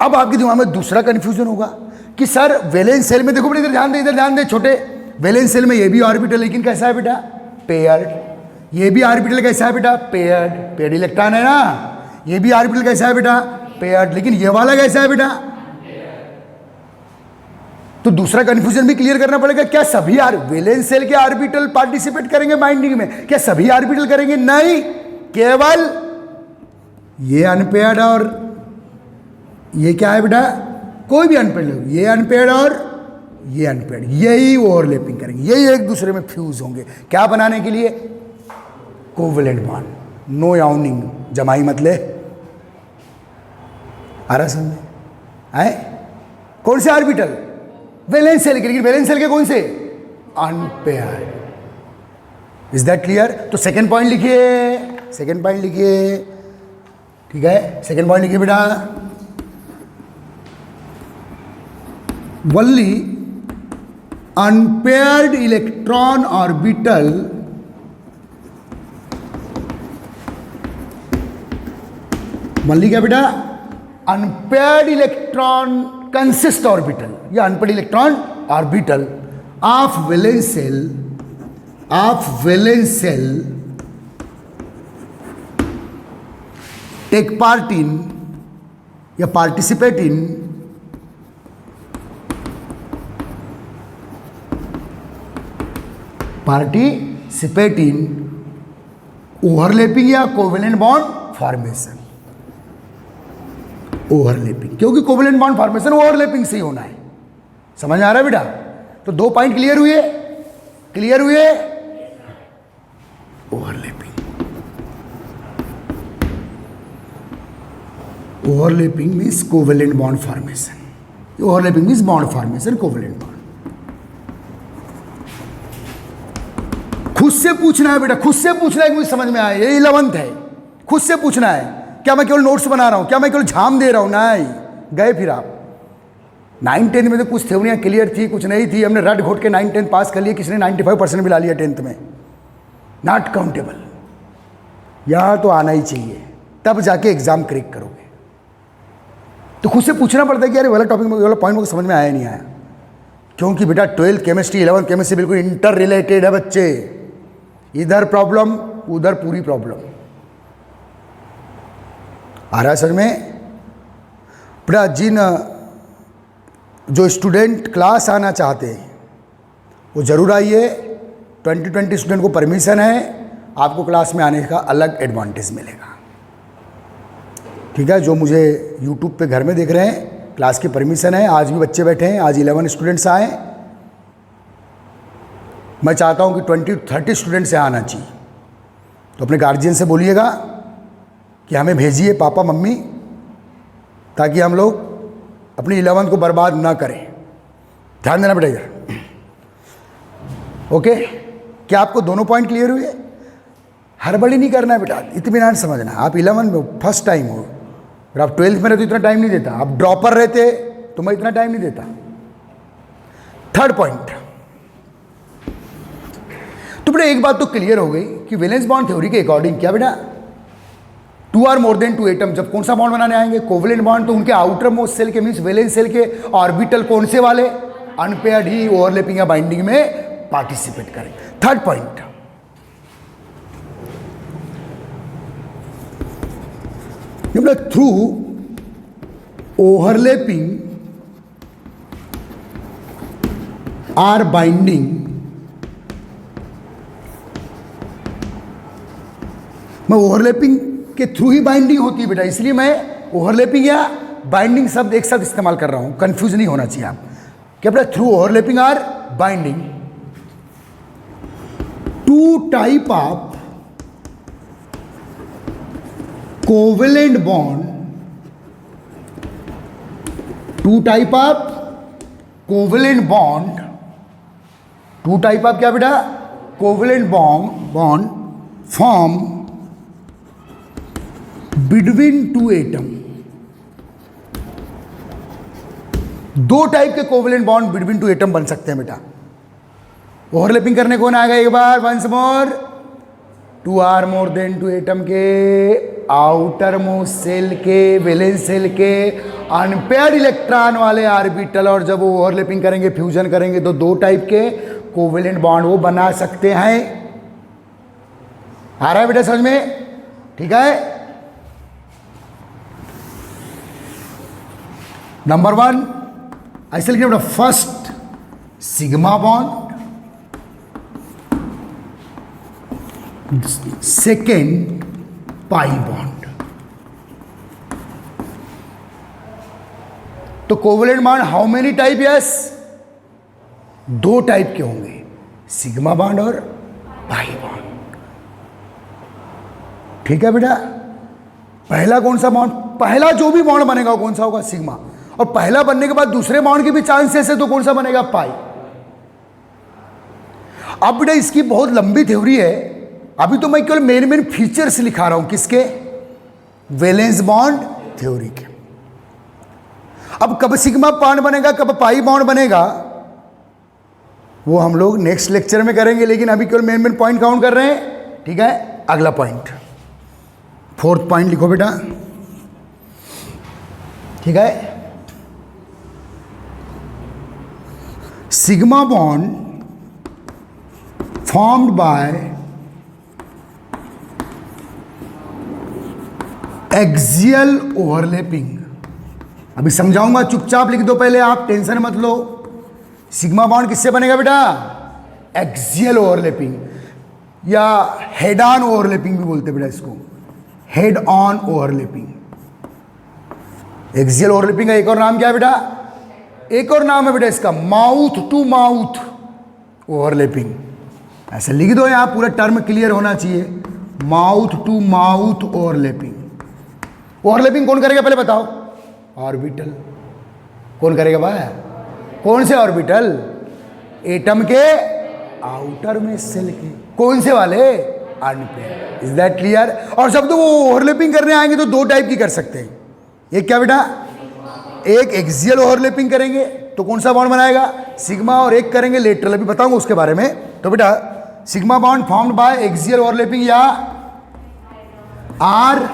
अब आपके दिमाग में दूसरा कंफ्यूजन होगा कि सर वैलेंस सेल में देखो बेटा, इधर ध्यान दे छोटे, वैलेंस सेल में ये भी ऑर्बिटल, लेकिन कैसा है बेटा पेयर्ड। ये भी ऑर्बिटल कैसा है बेटा पेयर्ड, पेयर्ड इलेक्ट्रॉन है ना। ये भी ऑर्बिटल कैसा है बेटा पेयर्ड, लेकिन ये वाला कैसा है बेटा। तो दूसरा कंफ्यूजन भी क्लियर करना पड़ेगा, क्या सभी वैलेंस सेल के ऑर्बिटल पार्टिसिपेट करेंगे बाइंडिंग में, क्या सभी ऑर्बिटल करेंगे, नहीं, केवल ये अनपेयर्ड और ये क्या है बेटा कोई भी अनपेयर्ड, ये अनपेयर्ड और ये अनपेयर्ड, यही ओवरलैपिंग करेंगे, यही एक दूसरे में फ्यूज होंगे, क्या बनाने के लिए कोवैलेंट बॉन्ड। नो याउनिंग, जमाई मतलब आ रहा समझ आए। कौन से ऑर्बिटल वैलेंस सेल के, लेकिन वैलेंस सेल के कौन से अनपेयर्ड। Is that clear. तो सेकंड पॉइंट लिखिए, सेकंड पॉइंट लिखिए, ठीक है, सेकंड पॉइंट लिखिए बेटा, only unpaired electron orbital only क्या बेटा unpaired electron consist orbital या unpaired electron orbital of valence cell take part in या participate in ओवरलैपिंग या कोवैलेंट बॉन्ड फॉर्मेशन। ओवरलैपिंग, क्योंकि कोवैलेंट बॉन्ड फॉर्मेशन ओवरलैपिंग से ही होना है। समझ में आ रहा है बेटा। तो दो पॉइंट क्लियर हुए, क्लियर हुए। Overlapping, overlapping means covalent bond formation. Overlapping means bond formation, covalent bond. खुद से पूछना है बेटा, खुद से पूछना है कि मुझे समझ में आया, ये 11th है, खुद से पूछना है। क्या मैं केवल नोट्स बना रहा हूं, क्या मैं केवल झाम दे रहा हूं, नहीं। गए फिर आप 9-10 में तो कुछ थ्योरियां क्लियर थी, कुछ नहीं थी, हमने रट घोट के 9-10 पास कर लिए, किसी ने 95% भी ला लिया 10th में, नॉट काउंटेबल। यहां तो आना ही चाहिए, तब जाके एग्जाम क्रैक करोगे। तो खुद से पूछना पड़ता है कि यार वाला टॉपिक में, वाला पॉइंट मुझे समझ में आया नहीं आया, क्योंकि बेटा 12th केमिस्ट्री 11th केमिस्ट्री बिल्कुल इंटर रिलेटेड है बच्चे। इधर प्रॉब्लम उधर पूरी प्रॉब्लम। आ रहा है सर में बेटा। जिन जो स्टूडेंट क्लास आना चाहते हैं वो ज़रूर आइए। 2020 स्टूडेंट को परमिशन है, आपको क्लास में आने का अलग एडवांटेज मिलेगा, ठीक है। जो मुझे यूट्यूब पे घर में देख रहे हैं, क्लास की परमिशन है। आज भी बच्चे बैठे हैं, आज 11 स्टूडेंट्स आए। मैं चाहता हूं कि 20-30 स्टूडेंट्स यहाँ आना चाहिए। तो अपने गार्जियन से बोलिएगा कि हमें भेजिए पापा मम्मी, ताकि हम लोग अपनी 11th को बर्बाद ना करें। ध्यान देना बेटा इधर, ओके। क्या आपको दोनों पॉइंट क्लियर हुए? हड़बड़ी नहीं करना है बेटा, इत्मीनान समझना। आप 11 में फर्स्ट टाइम हो, अगर आप 12th में रहते तो इतना टाइम नहीं देता, आप ड्रॉपर रहते तो मैं इतना टाइम नहीं देता। थर्ड पॉइंट, तो बेटा एक बात तो क्लियर हो गई कि वैलेंस बॉन्ड थ्योरी के अकॉर्डिंग क्या बेटा 2 or more than 2 एटम जब कौन सा बॉन्ड बनाने आएंगे कोवैलेंट बॉन्ड, तो उनके आउटर मोस्ट सेल के मीन्स वैलेंस सेल के ऑर्बिटल कौन से वाले अनपेयर्ड ही ओवरलैपिंग या बाइंडिंग में पार्टिसिपेट करें। Third point, through overlapping or binding, मैं ओवरलैपिंग के थ्रू ही बाइंडिंग होती है बेटा, इसलिए मैं ओवरलैपिंग या बाइंडिंग शब्द एक साथ इस्तेमाल कर रहा हूं, कंफ्यूज नहीं होना चाहिए आप। क्या बेटा through overlapping or binding, 2 type of covalent bond, 2 type of covalent bond, 2 type of क्या बेटा covalent bond form between 2 atom, दो टाइप के covalent bond between two atom बन सकते हैं बेटा। ओवरलैपिंग करने कौन आएगा एक बार, once more, two or more than two atom के आउटर मोस्ट सेल के वैलेंस सेल के अनपेयर्ड इलेक्ट्रॉन वाले ऑर्बिटल, और जब वो ओवरलैपिंग करेंगे, फ्यूजन करेंगे, तो दो टाइप के कोवेलेंट बॉन्ड वो बना सकते हैं। आ रहा है बेटा समझ में? ठीक है। नंबर 1 ऐसे लिखिए बेटा, first sigma bond, second pi bond. तो covalent bond how many type? Yes, दो टाइप के होंगे, सिग्मा बॉन्ड और पाई बॉन्ड। ठीक है बेटा। पहला कौन सा बॉन्ड? पहला जो भी बॉन्ड बनेगा वो कौन सा होगा? सिग्मा। और पहला बनने के बाद दूसरे बॉन्ड के भी चांसेस है, तो कौन सा बनेगा? पाई। अब बेटा इसकी बहुत लंबी थ्योरी है, अभी तो मैं केवल मेन मेन फीचर्स लिखा रहा हूं। किसके? वैलेंस बॉन्ड थ्योरी के। अब कब सिग्मा बॉन्ड बनेगा, कब पाई बॉन्ड बनेगा, वो हम लोग नेक्स्ट लेक्चर में करेंगे, लेकिन अभी केवल मेन मेन पॉइंट काउंट कर रहे हैं। ठीक है। अगला पॉइंट, फोर्थ पॉइंट लिखो बेटा। ठीक है। Sigma bond formed by axial overlapping. अभी समझाऊंगा, चुपचाप लिख दो पहले, आप टेंशन मत लो। सिग्मा बॉन्ड किससे बनेगा बेटा? एक्सियल ओवरलैपिंग, या हेड ऑन ओवरलैपिंग भी बोलते हैं बेटा इसको, head on overlapping. Axial overlapping का एक और नाम क्या है बेटा? एक और नाम है बेटा इसका, माउथ टू माउथ ओवरलैपिंग। ऐसे लिख दो, यहां पूरा टर्म क्लियर होना चाहिए, mouth to mouth overlapping. Overlapping कौन करेगा पहले बताओ? ऑर्बिटल। कौन करेगा भाई? कौन से ऑर्बिटल? एटम के आउटर में सेल के। कौन से वाले? अनपेयर्ड। Is that clear? और जब तो वो ओवरलैपिंग करने आएंगे तो दो टाइप की कर सकते हैं। एक क्या बेटा? एक एक्सियल ओवरलैपिंग करेंगे तो कौन सा बॉन्ड बनाएगा? सिग्मा। और एक करेंगे लेटरल, अभी बताऊंगा उसके बारे में। तो बेटा sigma bond formed by axial overlapping या or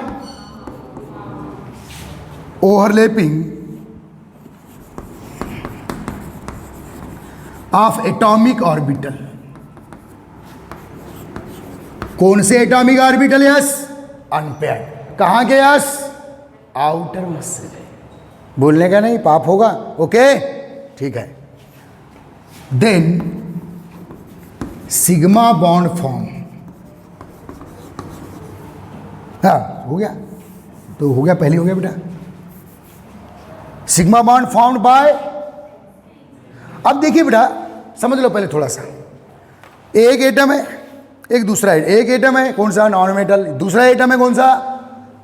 overlapping of atomic orbital. कौन से एटॉमिक ऑर्बिटल? Yes, unpaired. कहां के? Yes, outermost shell. बोलने का नहीं, पाप होगा। ओके, ठीक है। देन सिग्मा बॉन्ड फॉर्म, हाँ हो गया, तो हो गया, पहले हो गया बेटा। सिग्मा बॉन्ड फॉर्म्ड बाय, अब देखिए बेटा समझ लो पहले थोड़ा सा, एक एटम है, एक दूसरा है, एक एटम है कौन सा? Non metal. दूसरा एटम है कौन सा?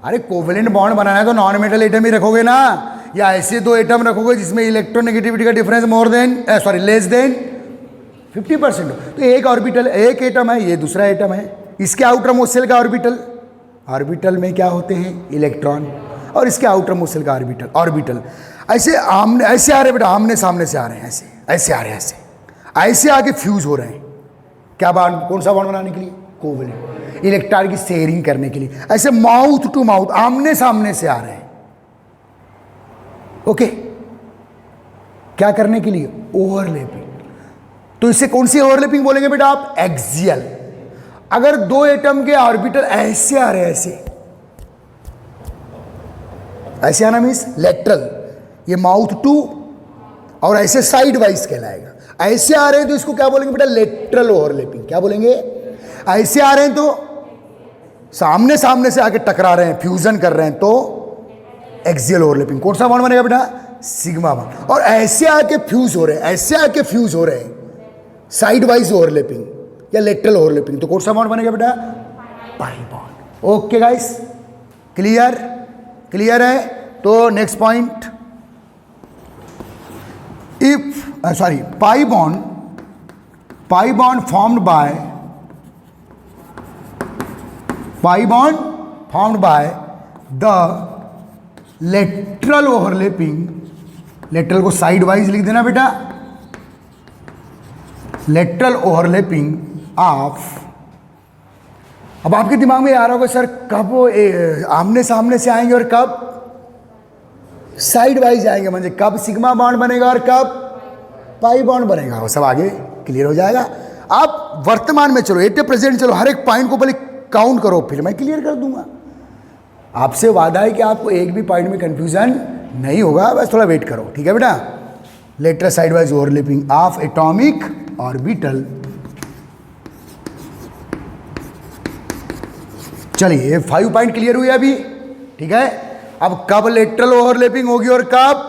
अरे कोवेलेंट बॉन्ड बनाना है तो नॉन मेटल एटम ही रखोगे ना, या ऐसे दो एटम रखोगे जिसमें इलेक्ट्रोनेगेटिविटी का डिफरेंस लेस देन 50%। तो एक ऑर्बिटल, एक एटम है, ये दूसरा एटम है, इसके आउटर मोस्ट सेल का ऑर्बिटल, ऑर्बिटल में क्या होते हैं? इलेक्ट्रॉन, और इसके आउटर मोस्ट सेल का ऑर्बिटल। ऐसे ऐसे आ रहे बेटा, आमने सामने से आ रहे हैं, ऐसे ऐसे आ रहे हैं, ऐसे आके फ्यूज हो रहे हैं। क्या बॉन्ड? कौन सा बॉन्ड बनाने के लिए? कोवेलेंट। इलेक्ट्रॉन की शेयरिंग करने के लिए, ऐसे माउथ टू माउथ आमने सामने से आ रहे हैं। ओके, क्या करने के लिए? ओवरलैपिंग। तो इसे कौन सी ओवरलैपिंग बोलेंगे बेटा आप? एक्सियल। अगर दो एटम के ऑर्बिटल ऐसे आ रहे हैं, ऐसे आना मीन्स लेटरल, ये माउथ टू, और ऐसे साइड वाइज कहलाएगा। ऐसे आ रहे हैं तो इसको क्या बोलेंगे बेटा? Lateral overlapping. क्या बोलेंगे? ऐसे आ रहे हैं तो सामने सामने से आके टकरा रहे हैं, फ्यूजन कर रहे हैं, तो एक्सियल ओवरलैपिंग। कौन सा बॉन्ड बनेगा बेटा? Sigma bond. और ऐसे आके फ्यूज हो रहे हैं, ऐसे आके फ्यूज हो रहे हैं, साइड वाइज ओवरलैपिंग या लेटरल ओवरलैपिंग, तो कौन सा बॉन्ड बनेगा बेटा? Pi bond. Okay guys, clear? Clear है? तो next point, if pi bond formed by the lateral overlapping lateral को साइड वाइज लिख देना बेटा, लेटरल ओवरलैपिंग ऑफ। अब आपके दिमाग में आ रहा होगा सर कब आमने सामने से आएंगे और कब साइड वाइज आएंगे, म्हणजे कब सिग्मा बॉन्ड बनेगा और कब पाई बॉन्ड बनेगा, वो सब आगे क्लियर हो जाएगा। आप वर्तमान में चलो, एट प्रेजेंट चलो, हर एक पॉइंट को पहले काउंट करो, फिर मैं क्लियर कर दूंगा। आपसे वादा है कि आपको एक भी पॉइंट में कंफ्यूजन नहीं होगा, बस थोड़ा वेट करो, ठीक है बेटा। Lateral side wise overlapping of atomic orbital. चलिए ये 5 पॉइंट क्लियर हुए अभी, ठीक है। अब कब लेटरल ओवरलैपिंग होगी और कब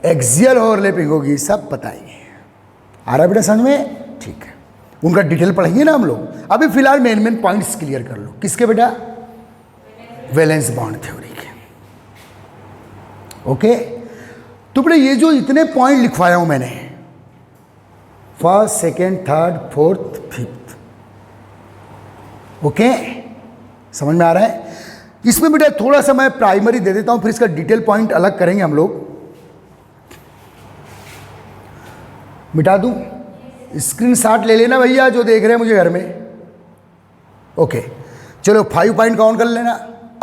एक्सियल ओवरलैपिंग होगी सब बताएंगे। आ रहा है बेटा समझ में, ठीक है। उनका डिटेल पढ़ेंगे ना हम लोग। अभी फिलहाल मेन पॉइंट्स क्लियर कर लो। किसके बेटा? वैलेंस बॉन्ड थ्योरी के। ओके, तो बेटा ये जो इतने पॉइंट लिखवाया हूं मैंने, first, second, third, fourth, fifth, okay, समझ में आ रहा है? इसमें बेटा थोड़ा सा मैं प्राइमरी दे देता हूं, फिर इसका डिटेल पॉइंट अलग करेंगे हम लोग। मिटा दूं? स्क्रीनशॉट ले लेना भैया जो देख रहे हैं मुझे घर में। ओके, चलो 5 पॉइंट काउंट कर लेना।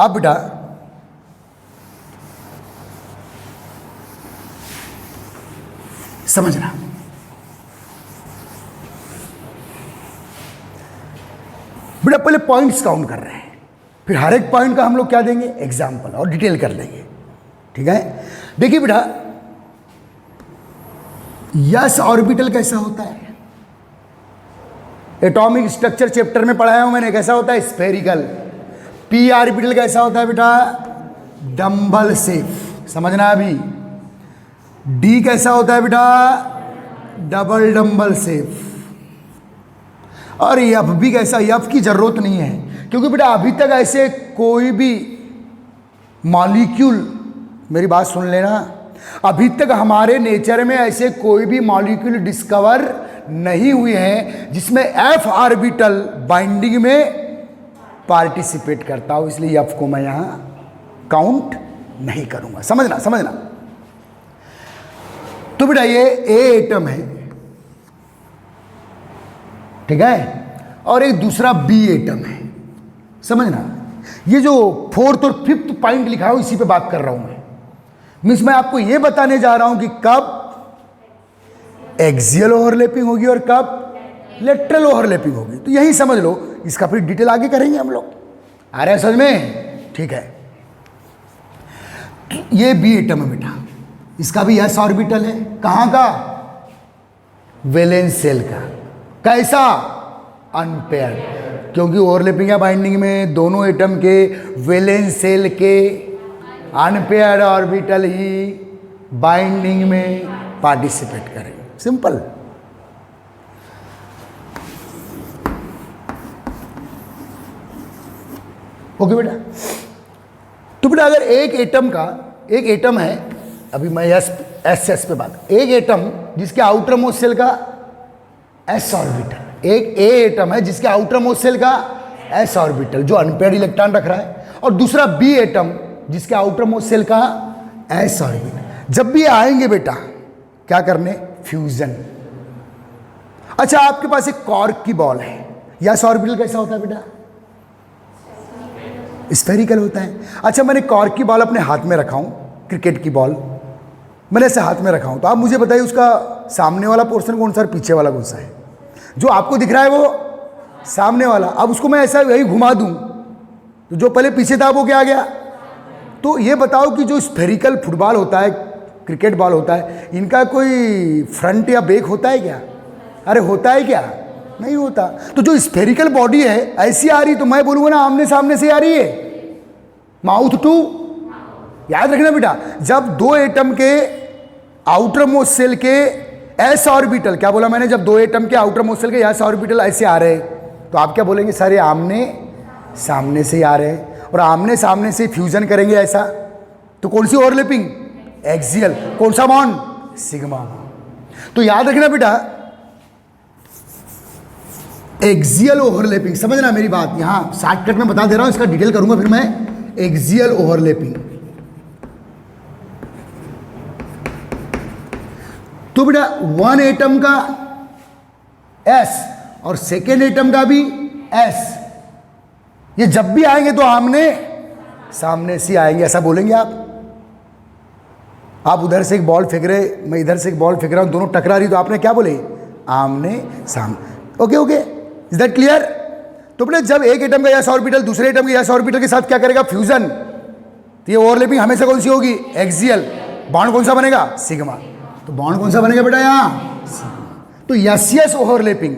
अब बेटा समझना, बेटा पहले पॉइंट्स काउंट कर रहे हैं, फिर हर एक पॉइंट का हम लोग क्या देंगे, एग्जाम्पल और डिटेल कर लेंगे, ठीक है। देखिए बेटा यस ऑर्बिटल कैसा होता है, एटॉमिक स्ट्रक्चर चैप्टर में पढ़ाया हूं मैंने, कैसा होता है, स्फेरिकल। पी ऑर्बिटल कैसा होता है बेटा, डंबल शेप, समझना अभी। डी कैसा होता है बेटा, डबल डंबल शेप। और एफ भी कैसा, एफ की जरूरत नहीं है क्योंकि बेटा अभी तक ऐसे कोई भी मॉलिक्यूल, मेरी बात सुन लेना, अभी तक हमारे नेचर में ऐसे कोई भी मॉलिक्यूल डिस्कवर नहीं हुए हैं जिसमें एफ ऑर्बिटल बाइंडिंग में पार्टिसिपेट करता हो, इसलिए एफ को मैं यहां काउंट नहीं करूंगा। समझना समझना। तो बेटा ये ए एटम है, ठीक है, और एक दूसरा बी एटम है, समझना। ये जो 4th और 5th पॉइंट लिखा है इसी पे बात कर रहा हूं मैं। मीन्स मैं आपको ये बताने जा रहा हूं कि कब एक्सियल ओवरलैपिंग होगी और कब लेटरल ओवरलैपिंग होगी, तो यही समझ लो। इसका फिर डिटेल आगे करेंगे हम लोग। आ रहा है समझ में, ठीक है। ये बी एटम है बेटा, इसका भी एस ऑर्बिटल है, कहां का, वैलेंस शेल का। कैसा, अनपेयर्ड, क्योंकि ओवरलैपिंग या बाइंडिंग में दोनों एटम के वैलेंस शेल के अनपेयर्ड ऑर्बिटल ही बाइंडिंग में पार्टिसिपेट करेंगे। सिंपल। ओके बेटा। तो बेटा अगर एक एटम है, अभी मैं एस पे बात, एक एटम जिसके आउटर मोस्ट शेल का एस ऑर्बिटल, एक ए एटम है जिसके आउटर मोस्ट शेल का एस ऑर्बिटल जो अनपेयर्ड इलेक्ट्रॉन रख रहा है, और दूसरा बी एटम जिसके आउटर मोस्ट शेल का एस ऑर्बिटल। जब भी आएंगे बेटा क्या करने, फ्यूजन। अच्छा आपके पास एक कॉर्क की बॉल है, एस ऑर्बिटल कैसा होता है बेटा, स्फेरिकल होता है। अच्छा मैंने कॉर्क की बॉल अपने हाथ में रखा हूं, क्रिकेट की बॉल मैंने ऐसे हाथ में रखा हूं, तो आप मुझे बताइए उसका सामने वाला पोर्शन कौन सा और पीछे वाला कौन सा है। जो आपको दिख रहा है वो सामने वाला। अब उसको मैं ऐसा यही घुमा दूं तो जो पहले पीछे था वो क्या आ गया। तो ये बताओ कि जो स्फेरिकल फुटबॉल होता है, क्रिकेट बॉल होता है, इनका कोई फ्रंट या बैक होता है क्या? अरे होता है क्या? नहीं होता। तो जो स्फेरिकल बॉडी है ऐसी आ रही, तो मैं बोलूंगा ना आमने सामने से आ रही है, माउथ टू। याद रखना बेटा, जब दो एटम के आउटर मोस्ट शेल के एस ऑर्बिटल, क्या बोला मैंने, जब दो एटम के आउटर मोस्ट शेल के एस ऑर्बिटल ऐसे आ रहे हैं तो आप क्या बोलेंगे, सर ये आमने सामने से आ रहे हैं, और आमने सामने से फ्यूजन करेंगे ऐसा, तो कौन सी ओवरलैपिंग, एक्सियल। कौन सा बॉन्ड, सिग्मा बॉन्ड। तो याद रखना बेटा एक्सियल ओवरलैपिंग, समझना मेरी बात, यहां शॉर्टकट में बता दे रहा हूं, इसका डिटेल करूंगा फिर मैं। एक्सियल ओवरलैपिंग तो बेटा वन एटम का एस और सेकेंड एटम का भी एस, ये जब भी आएंगे तो आमने सामने से आएंगे, ऐसा बोलेंगे आप उधर से एक बॉल फेंक रहे, मैं इधर से एक बॉल फेंक रहा हूं, दोनों टकरा रही, तो आपने क्या बोले? आमने सामने। Okay okay, is that clear? तो बेटा जब एक एटम का एस ऑर्बिटल दूसरे एटम के एस ऑर्बिटल के साथ क्या करेगा? फ्यूजन, तो ये ओवरलैपिंग हमेशा कौन सी होगी? एक्सियल। बॉन्ड कौन सा बनेगा? सिग्मा। तो बॉन्ड कौन सा बनेगा बेटा यहाँ? तो yes yes overlapping,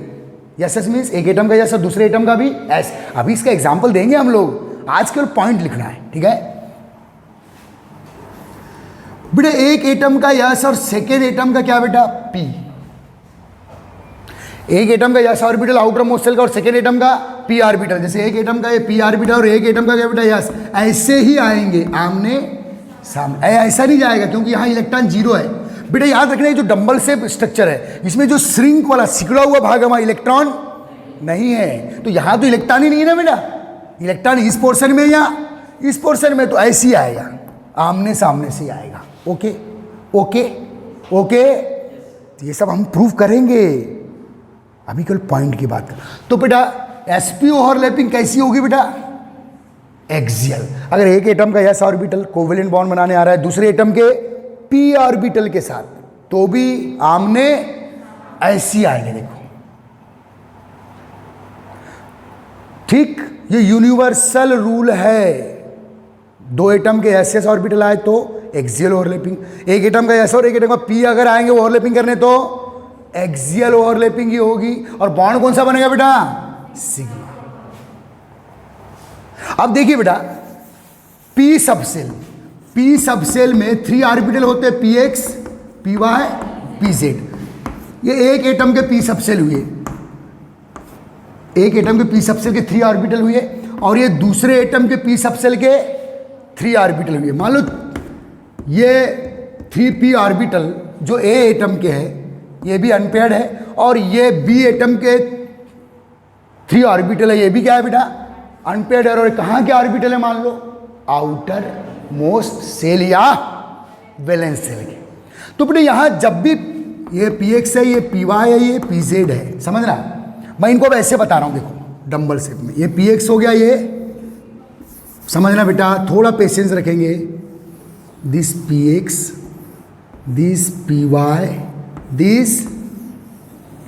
yes yes means एक एटम का यस और दूसरे एटम का भी एस। अभी इसका एग्जाम्पल देंगे हम लोग, आज केवल पॉइंट लिखना है, ठीक है बेटा? एक एटम का यस और सेकेंड एटम का क्या बेटा? पी। एक एटम का S orbital outermost shell का और सेकेंड एटम का पी ऑर्बिटल, जैसे एक एटम का ये पी ऑर्बिटल और एक एटम का क्या बेटा? यस। ऐसे ही आएंगे आमने सामने, ऐसा नहीं जाएगा क्योंकि यहाँ इलेक्ट्रॉन जीरो है बेटा। याद रखना जो डंबल शेप स्ट्रक्चर है, इसमें जो श्रिंक वाला सिकुड़ा हुआ भाग है वहाँ इलेक्ट्रॉन नहीं है, तो यहाँ तो इलेक्ट्रॉन ही नहीं है ना बेटा। इलेक्ट्रॉन इस पोर्शन में या इस पोर्शन में, तो ऐसे ही आएगा, आमने सामने से आएगा। ओके ओके ओके, तो ये सब हम प्रूव करेंगे, अभी केवल पॉइंट की बात कर। तो बेटा एसपी ओवरलैपिंग कैसी होगी बेटा? एक्सियल। अगर एक एटम का एस ऑर्बिटल कोवेलेंट बॉन्ड बनाने आ रहा है दूसरे एटम के पी ऑर्बिटल के साथ, तो भी आमने ऐसी आएंगे, देखो ठीक। ये यूनिवर्सल रूल है, दो एटम के एस एस ऑर्बिटल आए तो एक्सियल ओवरलैपिंग, एक एटम का एस और एक एटम का पी अगर आएंगे ओवरलैपिंग करने तो एक्सियल ओवरलैपिंग ही होगी। और बॉन्ड कौन सा बनेगा बेटा? सिग्मा। अब देखिए बेटा पी सबसेल, पी सबसेल में 3 ऑर्बिटल होते हैं, P X, P Y, P Z. ये एक एटम के पी सबसेल हुए, एक एटम के पी सबसेल के 3 ऑर्बिटल हुए, और ये दूसरे एटम के पी सबसेल के 3 ऑर्बिटल हुए। मान लो ये 3p ऑर्बिटल जो ए एटम के है ये भी अनपेयर्ड है, और ये बी एटम के 3 ऑर्बिटल है, ये भी क्या है बेटा? अनपेयर्ड है। और कहाँ के ऑर्बिटल है? मान लो आउटर मोस्ट सेल या वैलेंस सेल के। तो बेटा यहाँ जब भी ये पी एक्स है, ये पी वाई है, ये पी जेड है, समझ रहा? मैं इनको अब ऐसे बता रहा हूँ, देखो डंबल शेप में, ये पी एक्स हो गया, ये समझना बेटा, थोड़ा पेशेंस रखेंगे। This P X, this P Y, this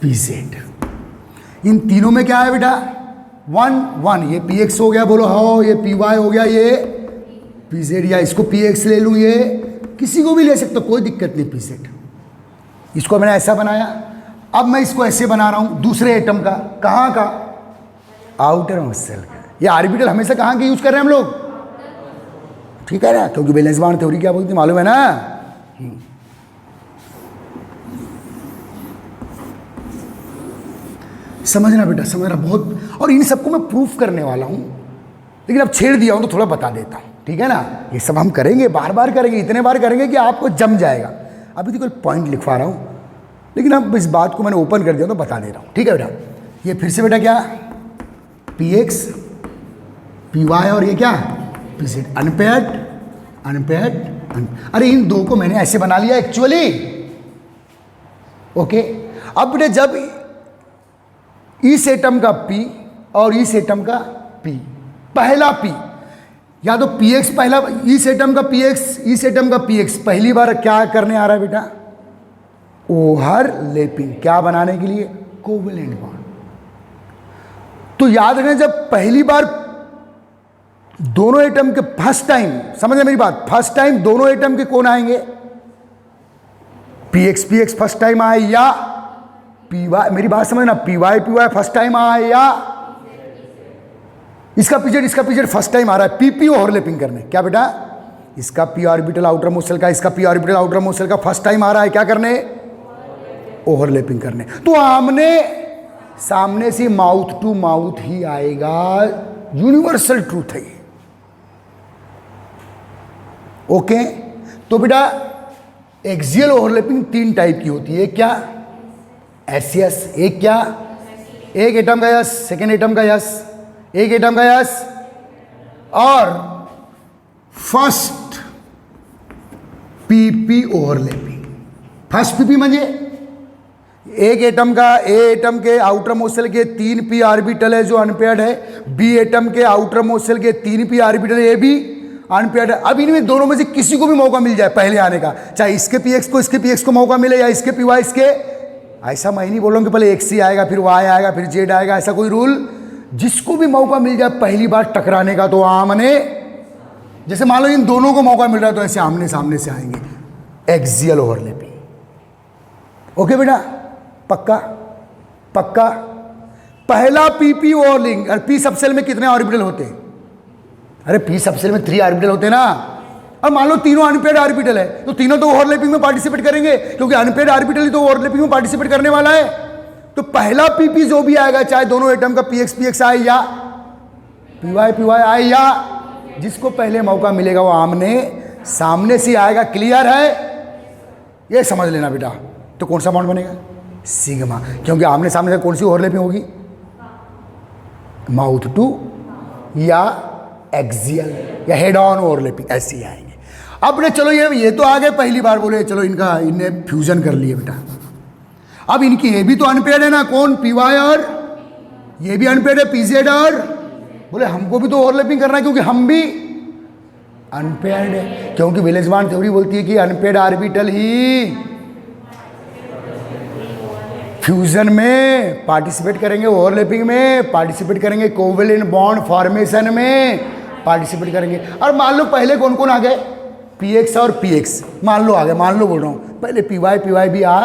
P Z, इन तीनों में क्या है बेटा? 1 1। ये पी एक्स हो गया, बोलो हो, ये पी वाई हो गया, ये पी जेड, या इसको पी एक्स ले लूँ, ये किसी को भी ले सकते, कोई दिक्कत नहीं। पी जेड इसको मैंने ऐसा बनाया, अब मैं इसको ऐसे बना रहा हूँ दूसरे एटम का, कहाँ का? आउटर मोस्ट सेल का। ये ऑर्बिटल हमेशा कहाँ के यूज कर रहे हैं हम लोग? ठीक है ना, क्योंकि वैलेंस बॉन्ड थ्योरी क्या बोलती है मालूम है ना? समझना बेटा, समझना बहुत। और इन सबको मैं प्रूफ करने वाला हूं, लेकिन अब छेड़ दिया हूं तो थोड़ा बता देता हूं, ठीक है ना? ये सब हम करेंगे, बार बार करेंगे, इतने बार करेंगे कि आपको जम जाएगा। अभी तो कोई पॉइंट लिखवा रहा हूं, लेकिन अब इस बात को मैंने ओपन कर दिया तो बता दे रहा हूं, ठीक है बेटा? ये फिर से बेटा क्या? पी एक्स, पी वाई, और ये क्या? P Z. अनपेयर्ड, अनपेयर्ड, अरे इन दो को मैंने ऐसे बना लिया एक्चुअली। ओके, अब बेटा जब इस एटम का P और इस एटम का P, पहला P, या तो PX पहला, इस एटम का PX, इस एटम का PX पहली बार क्या करने आ रहा है बेटा? ओवरलैपिंग। क्या बनाने के लिए? Covalent bond. तो याद रखना, जब पहली बार दोनों एटम के फर्स्ट टाइम, समझ मेरी बात, फर्स्ट टाइम दोनों एटम के कौन आएंगे? PX फर्स्ट टाइम आए, या पी वाई, मेरी बात समझना, पी वाई फर्स्ट टाइम आया, या इसका पीजेड फर्स्ट टाइम आ रहा है पीपी ओवरलैपिंग करने। क्या बेटा? इसका P orbital outermost shell का, इसका P orbital outermost shell का फर्स्ट टाइम आ रहा है क्या करने? ओवरलैपिंग करने। तो आमने सामने से माउथ टू माउथ ही आएगा, यूनिवर्सल ट्रूथ है। ओके, तो बेटा एक्सियल ओवरलैपिंग 3 टाइप की होती है। क्या? एसएस, एक क्या? एक एटम का यस, सेकेंड एटम का यस, एक एटम का यस, और first PP overlapping. First PP म्हणजे एक एटम का ए एटम के आउटर मोस्ट सेल के 3 p ऑर्बिटल है जो अनपेयर्ड है, बी एटम के आउटर मोस्ट सेल के 3 p ऑर्बिटल है, ये भी अनपेयर्ड है। अब इनमें दोनों में से किसी को भी मौका मिल जाए पहले आने का, चाहे इसके px को इसके px को मौका मिले या इसके py इसके, ऐसा मैं नहीं बोल रहा हूं कि पहले x ही आएगा फिर y आएगा फिर z आएगा, ऐसा कोई रूल। जिसको भी मौका मिल जाए पहली बार टकराने का तो आमने, जैसे मान लो इन दोनों को मौका मिल रहा है तो ऐसे आमने सामने से आएंगे, एक्सियल ओवरलैपिंग। ओके बेटा, पक्का पक्का। पहला पीपी ओवरलिंग, और पी सबसेल में कितने ऑर्बिटल होते हैं? अरे पी सबसेल में 3 ऑर्बिटल होते हैं ना। अब मान लो तीनों अनपेयर्ड ऑर्बिटल है तो तीनों तो ओवरलैपिंग में पार्टिसिपेट करेंगे, क्योंकि अनपेयर्ड ऑर्बिटल ही तो ओवरलैपिंग में पार्टिसिपेट करने वाला है। तो पहला पीपी जो भी आएगा, चाहे दोनों एटम का px आए या py आए, या जिसको पहले मौका मिलेगा वो आमने सामने से आएगा। क्लियर है? ये समझ लेना बेटा। तो कौन सा बॉन्ड बनेगा? सिग्मा, क्योंकि आमने सामने से कौन सी ओवरलैपिंग होगी? माउथ टू या एक्सियल या हेड ऑन ओवरलैपिंग, ऐसे ही आएंगे। अब बेटा चलो ये तो आ गए, पहली बार बोले चलो इनने फ्यूजन कर लिए बेटा। अब इनकी ये भी तो अनपेयर्ड है ना, कौन? पी वाई, और ये भी अनपेयर्ड है पीजेड, और बोले हमको भी तो ओवरलैपिंग करना है क्योंकि हम भी अनपेयर्ड है, क्योंकि विलेजमान थ्योरी बोलती है कि अनपेयर्ड ऑर्बिटल ही फ्यूजन में पार्टिसिपेट करेंगे, ओवरलैपिंग में पार्टिसिपेट करेंगे, कोवेलेंट बॉन्ड फॉर्मेशन में पार्टिसिपेट करेंगे। और मान लो पहले कौन कौन आ गए? px और px मान लो आ गए, मान लो बोल रहा हूँ। पहले py भी आ,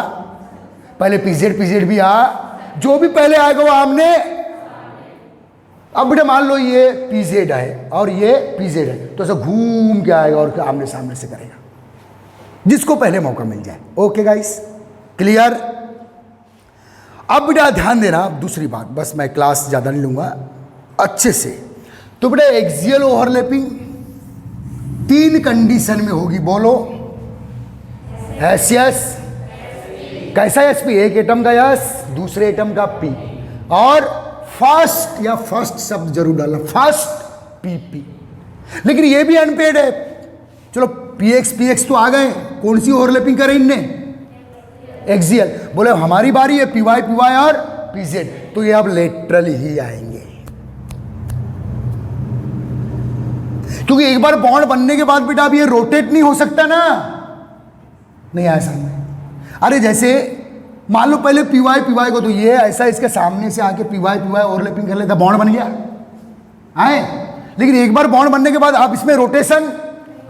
पहले pz भी आ, जो भी पहले आएगा वो आमने। अब बेटा मान लो ये pz है और ये pz है, तो ऐसा घूम के आएगा और आमने सामने से करेगा, जिसको पहले मौका मिल जाए। Okay guys, clear? अब बेटा ध्यान देना दूसरी बात, बस मैं क्लास ज़्यादा नहीं लूँगा, अच्छे से। तो बेटा एक्सियल ओवरलैपिंग 3 कंडीशन में होगी, बोलो। एस कैसा एस पी? एक एटम का एस, दूसरे एटम का पी, और फर्स्ट या फर्स्ट शब्द जरूर डालना, फर्स्ट पीपी। लेकिन ये भी अनपेयर्ड है। चलो px तो आ गए, कौन सी ओवरलैपिंग करे इनने? एक्सियल। बोले हमारी बारी है py और pz, तो ये अब लेटरल ही आएंगे, क्योंकि एक बार बॉन्ड बनने के बाद बेटा अब ये रोटेट नहीं हो सकता ना, नहीं आया सामने। अरे जैसे मान लो पहले py को तो ये ऐसा इसके सामने से आके py ओवरलैपिंग कर लेता, बॉन्ड बन गया आए। लेकिन एक बार बॉन्ड बनने के बाद आप इसमें रोटेशन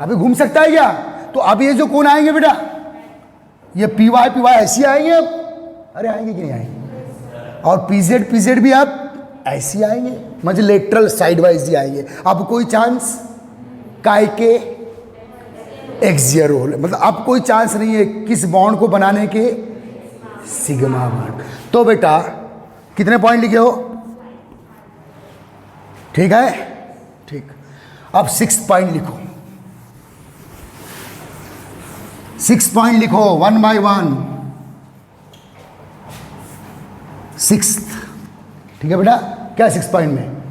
अभी घूम सकता है क्या? तो अब ये जो कौन आएंगे बेटा? ये py ऐसे आएंगे अब, अरे आएंगे कि नहीं आएंगे? और pz भी आप ऐसे आएंगे, मतलब लेटरल साइड वाइज ही आएंगे। अब कोई चांस काय के एक्सियल रोल, मतलब अब कोई चांस नहीं है किस बॉन्ड को बनाने के? Sigma bond. तो बेटा कितने पॉइंट लिखे हो? ठीक है, ठीक। अब 6 पॉइंट लिखो, 6 पॉइंट लिखो 1 by 1। 6, ठीक है बेटा? क्या 6 पॉइंट में?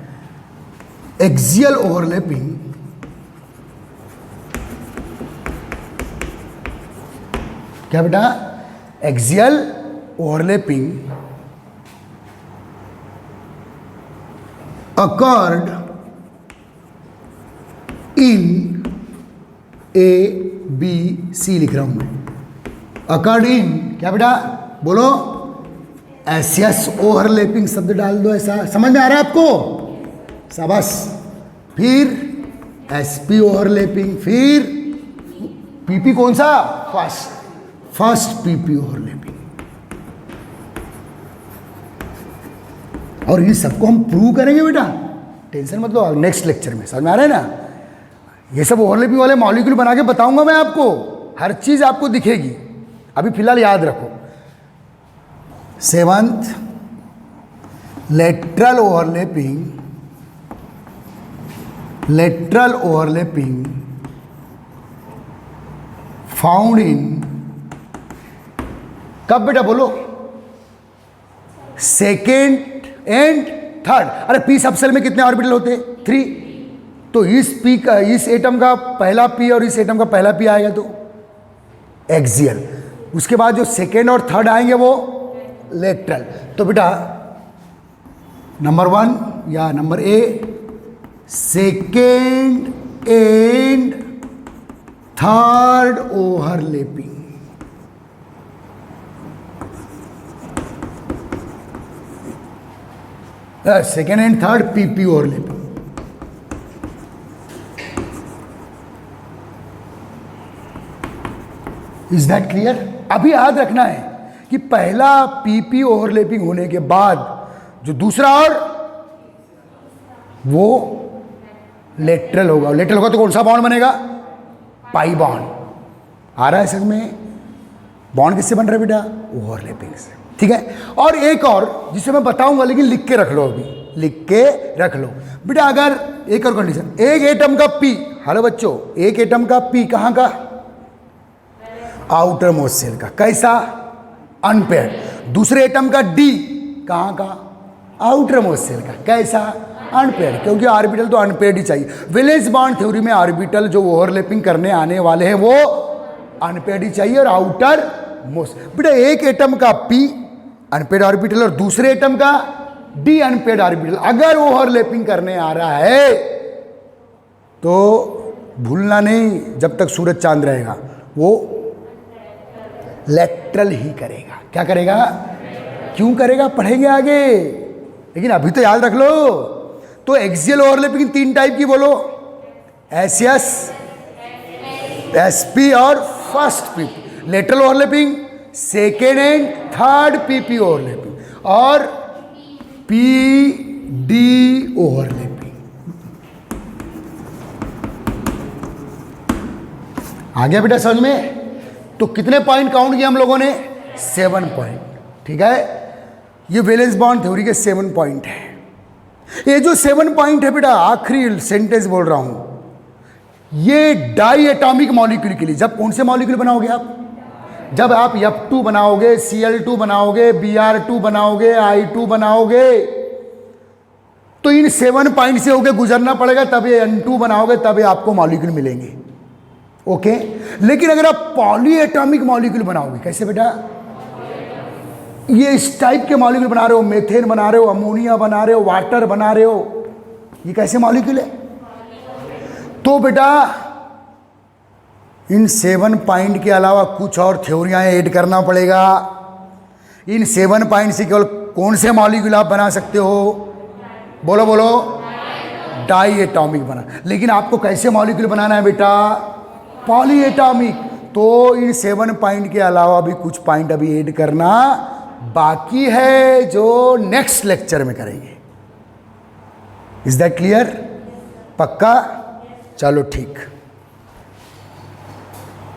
एक्सियल ओवरलैपिंग क्या बेटा? Axial overlapping occurred in A B C लिख रहा हूं मैं। occurred in क्या बेटा? बोलो। एसियस ओवरलैपिंग शब्द डाल दो, ऐसा समझ में आ रहा है आपको? शाबाश। फिर एसपी ओवरलैपिंग, फिर पीपी कौन सा? First PP overlapping. और इन सबको हम प्रूव करेंगे बेटा, टेंशन मत लो, नेक्स्ट लेक्चर में। समझ में आ रहा है ना? ये सब ओवरलैपिंग वाले मॉलिक्यूल बना के बताऊंगा मैं आपको, हर चीज आपको दिखेगी। अभी फिलहाल याद रखो, 7th lateral overlapping found in, कब बेटा बोलो? Second and third. अरे पी सबसेल में कितने ऑर्बिटल होते हैं? 3। तो इस एटम का पहला पी और इस एटम का पहला पी आएगा तो एक्सियल। उसके बाद जो सेकेंड और थर्ड आएंगे वो लेटरल। तो बेटा नंबर 1 या number A, second and third overlapping. Second and third PP overlapping. Is that clear? अभी याद रखना है कि पहला पीपी ओवरलैपिंग होने के बाद जो दूसरा और वो लेटरल होगा। लेटरल होगा तो कौन सा बॉन्ड बनेगा? Pi bond. आ रहा है समझ में? बॉन्ड किससे बन रहा है बेटा? ओवरलैपिंग से। ठीक है। और एक और जिसे मैं बताऊंगा, लेकिन लिख के रख लो, अभी लिख के रख लो बेटा। अगर एक और कंडीशन, एक एटम का पी, हेलो बच्चों, एक एटम का पी कहां का? आउटर मोस्ट सेल का। कैसा? अनपेयर्ड। दूसरे एटम का डी कहां का? आउटर मोस्ट सेल का। कैसा? अनपेयर्ड, क्योंकि ऑर्बिटल तो अनपेयर्ड ही चाहिए। वैलेंस बॉन्ड थ्योरी में ऑर्बिटल जो ओवरलैपिंग करने आने वाले हैं वो अनपेयर्ड ही चाहिए और आउटर मोस्ट। बेटा एक एटम का पी अनपेयर्ड ऑर्बिटल और दूसरे एटम का डी अनपेयर्ड ऑर्बिटल अगर ओवरलैपिंग करने आ रहा है तो भूलना नहीं, जब तक सूरज चांद रहेगा वो लेटरल ही करेगा। क्या करेगा? क्यों करेगा? पढ़ेंगे आगे, लेकिन अभी तो याद रख लो। तो एक्सियल ओवरलैपिंग 3 टाइप की बोलो, एसएस, एसपी और first PP. Lateral overlapping second and third PP overlapping और पीडी ओवरलैपिंग। आ गया बेटा समझ में? तो कितने पॉइंट काउंट किया हम लोगों ने? 7 पॉइंट। ठीक है, ये वैलेंस बॉन्ड थ्योरी के 7 पॉइंट है। ये जो 7 पॉइंट है बेटा, आखिरी सेंटेंस बोल रहा हूं, ये डाई एटॉमिक मॉलिक्यूल के लिए। जब कौन से मॉलिक्यूल बनाओगे आप? जब आप F2 बनाओगे, Cl2 बनाओगे, Br2 बनाओगे, I2 बनाओगे, तो इन 7 पॉइंट से होके गुजरना पड़ेगा, तब ये N2 बनाओगे, तब ये आपको मॉलिक्यूल मिलेंगे। ओके। लेकिन अगर आप पॉली एटॉमिक मॉलिक्यूल बनाओगे, कैसे बेटा? ये इस टाइप के मॉलिक्यूल बना रहे हो, मेथेन बना रहे हो, अमोनिया बना रहे हो, वाटर बना रहे हो, ये कैसे मॉलिक्यूल है? तो बेटा इन 7 पॉइंट के अलावा कुछ और थ्योरियां ऐड करना पड़ेगा। इन 7 पॉइंट से केवल कौन से मॉलिक्यूल आप बना सकते हो? बोलो बोलो। डाई एटॉमिक बना। लेकिन आपको कैसे मॉलिक्यूल बनाना है बेटा? Poly atomic. तो इन 7 पॉइंट के अलावा भी कुछ पॉइंट अभी ऐड करना बाकी है, जो नेक्स्ट लेक्चर में करेंगे। Is that clear? पक्का? चलो ठीक।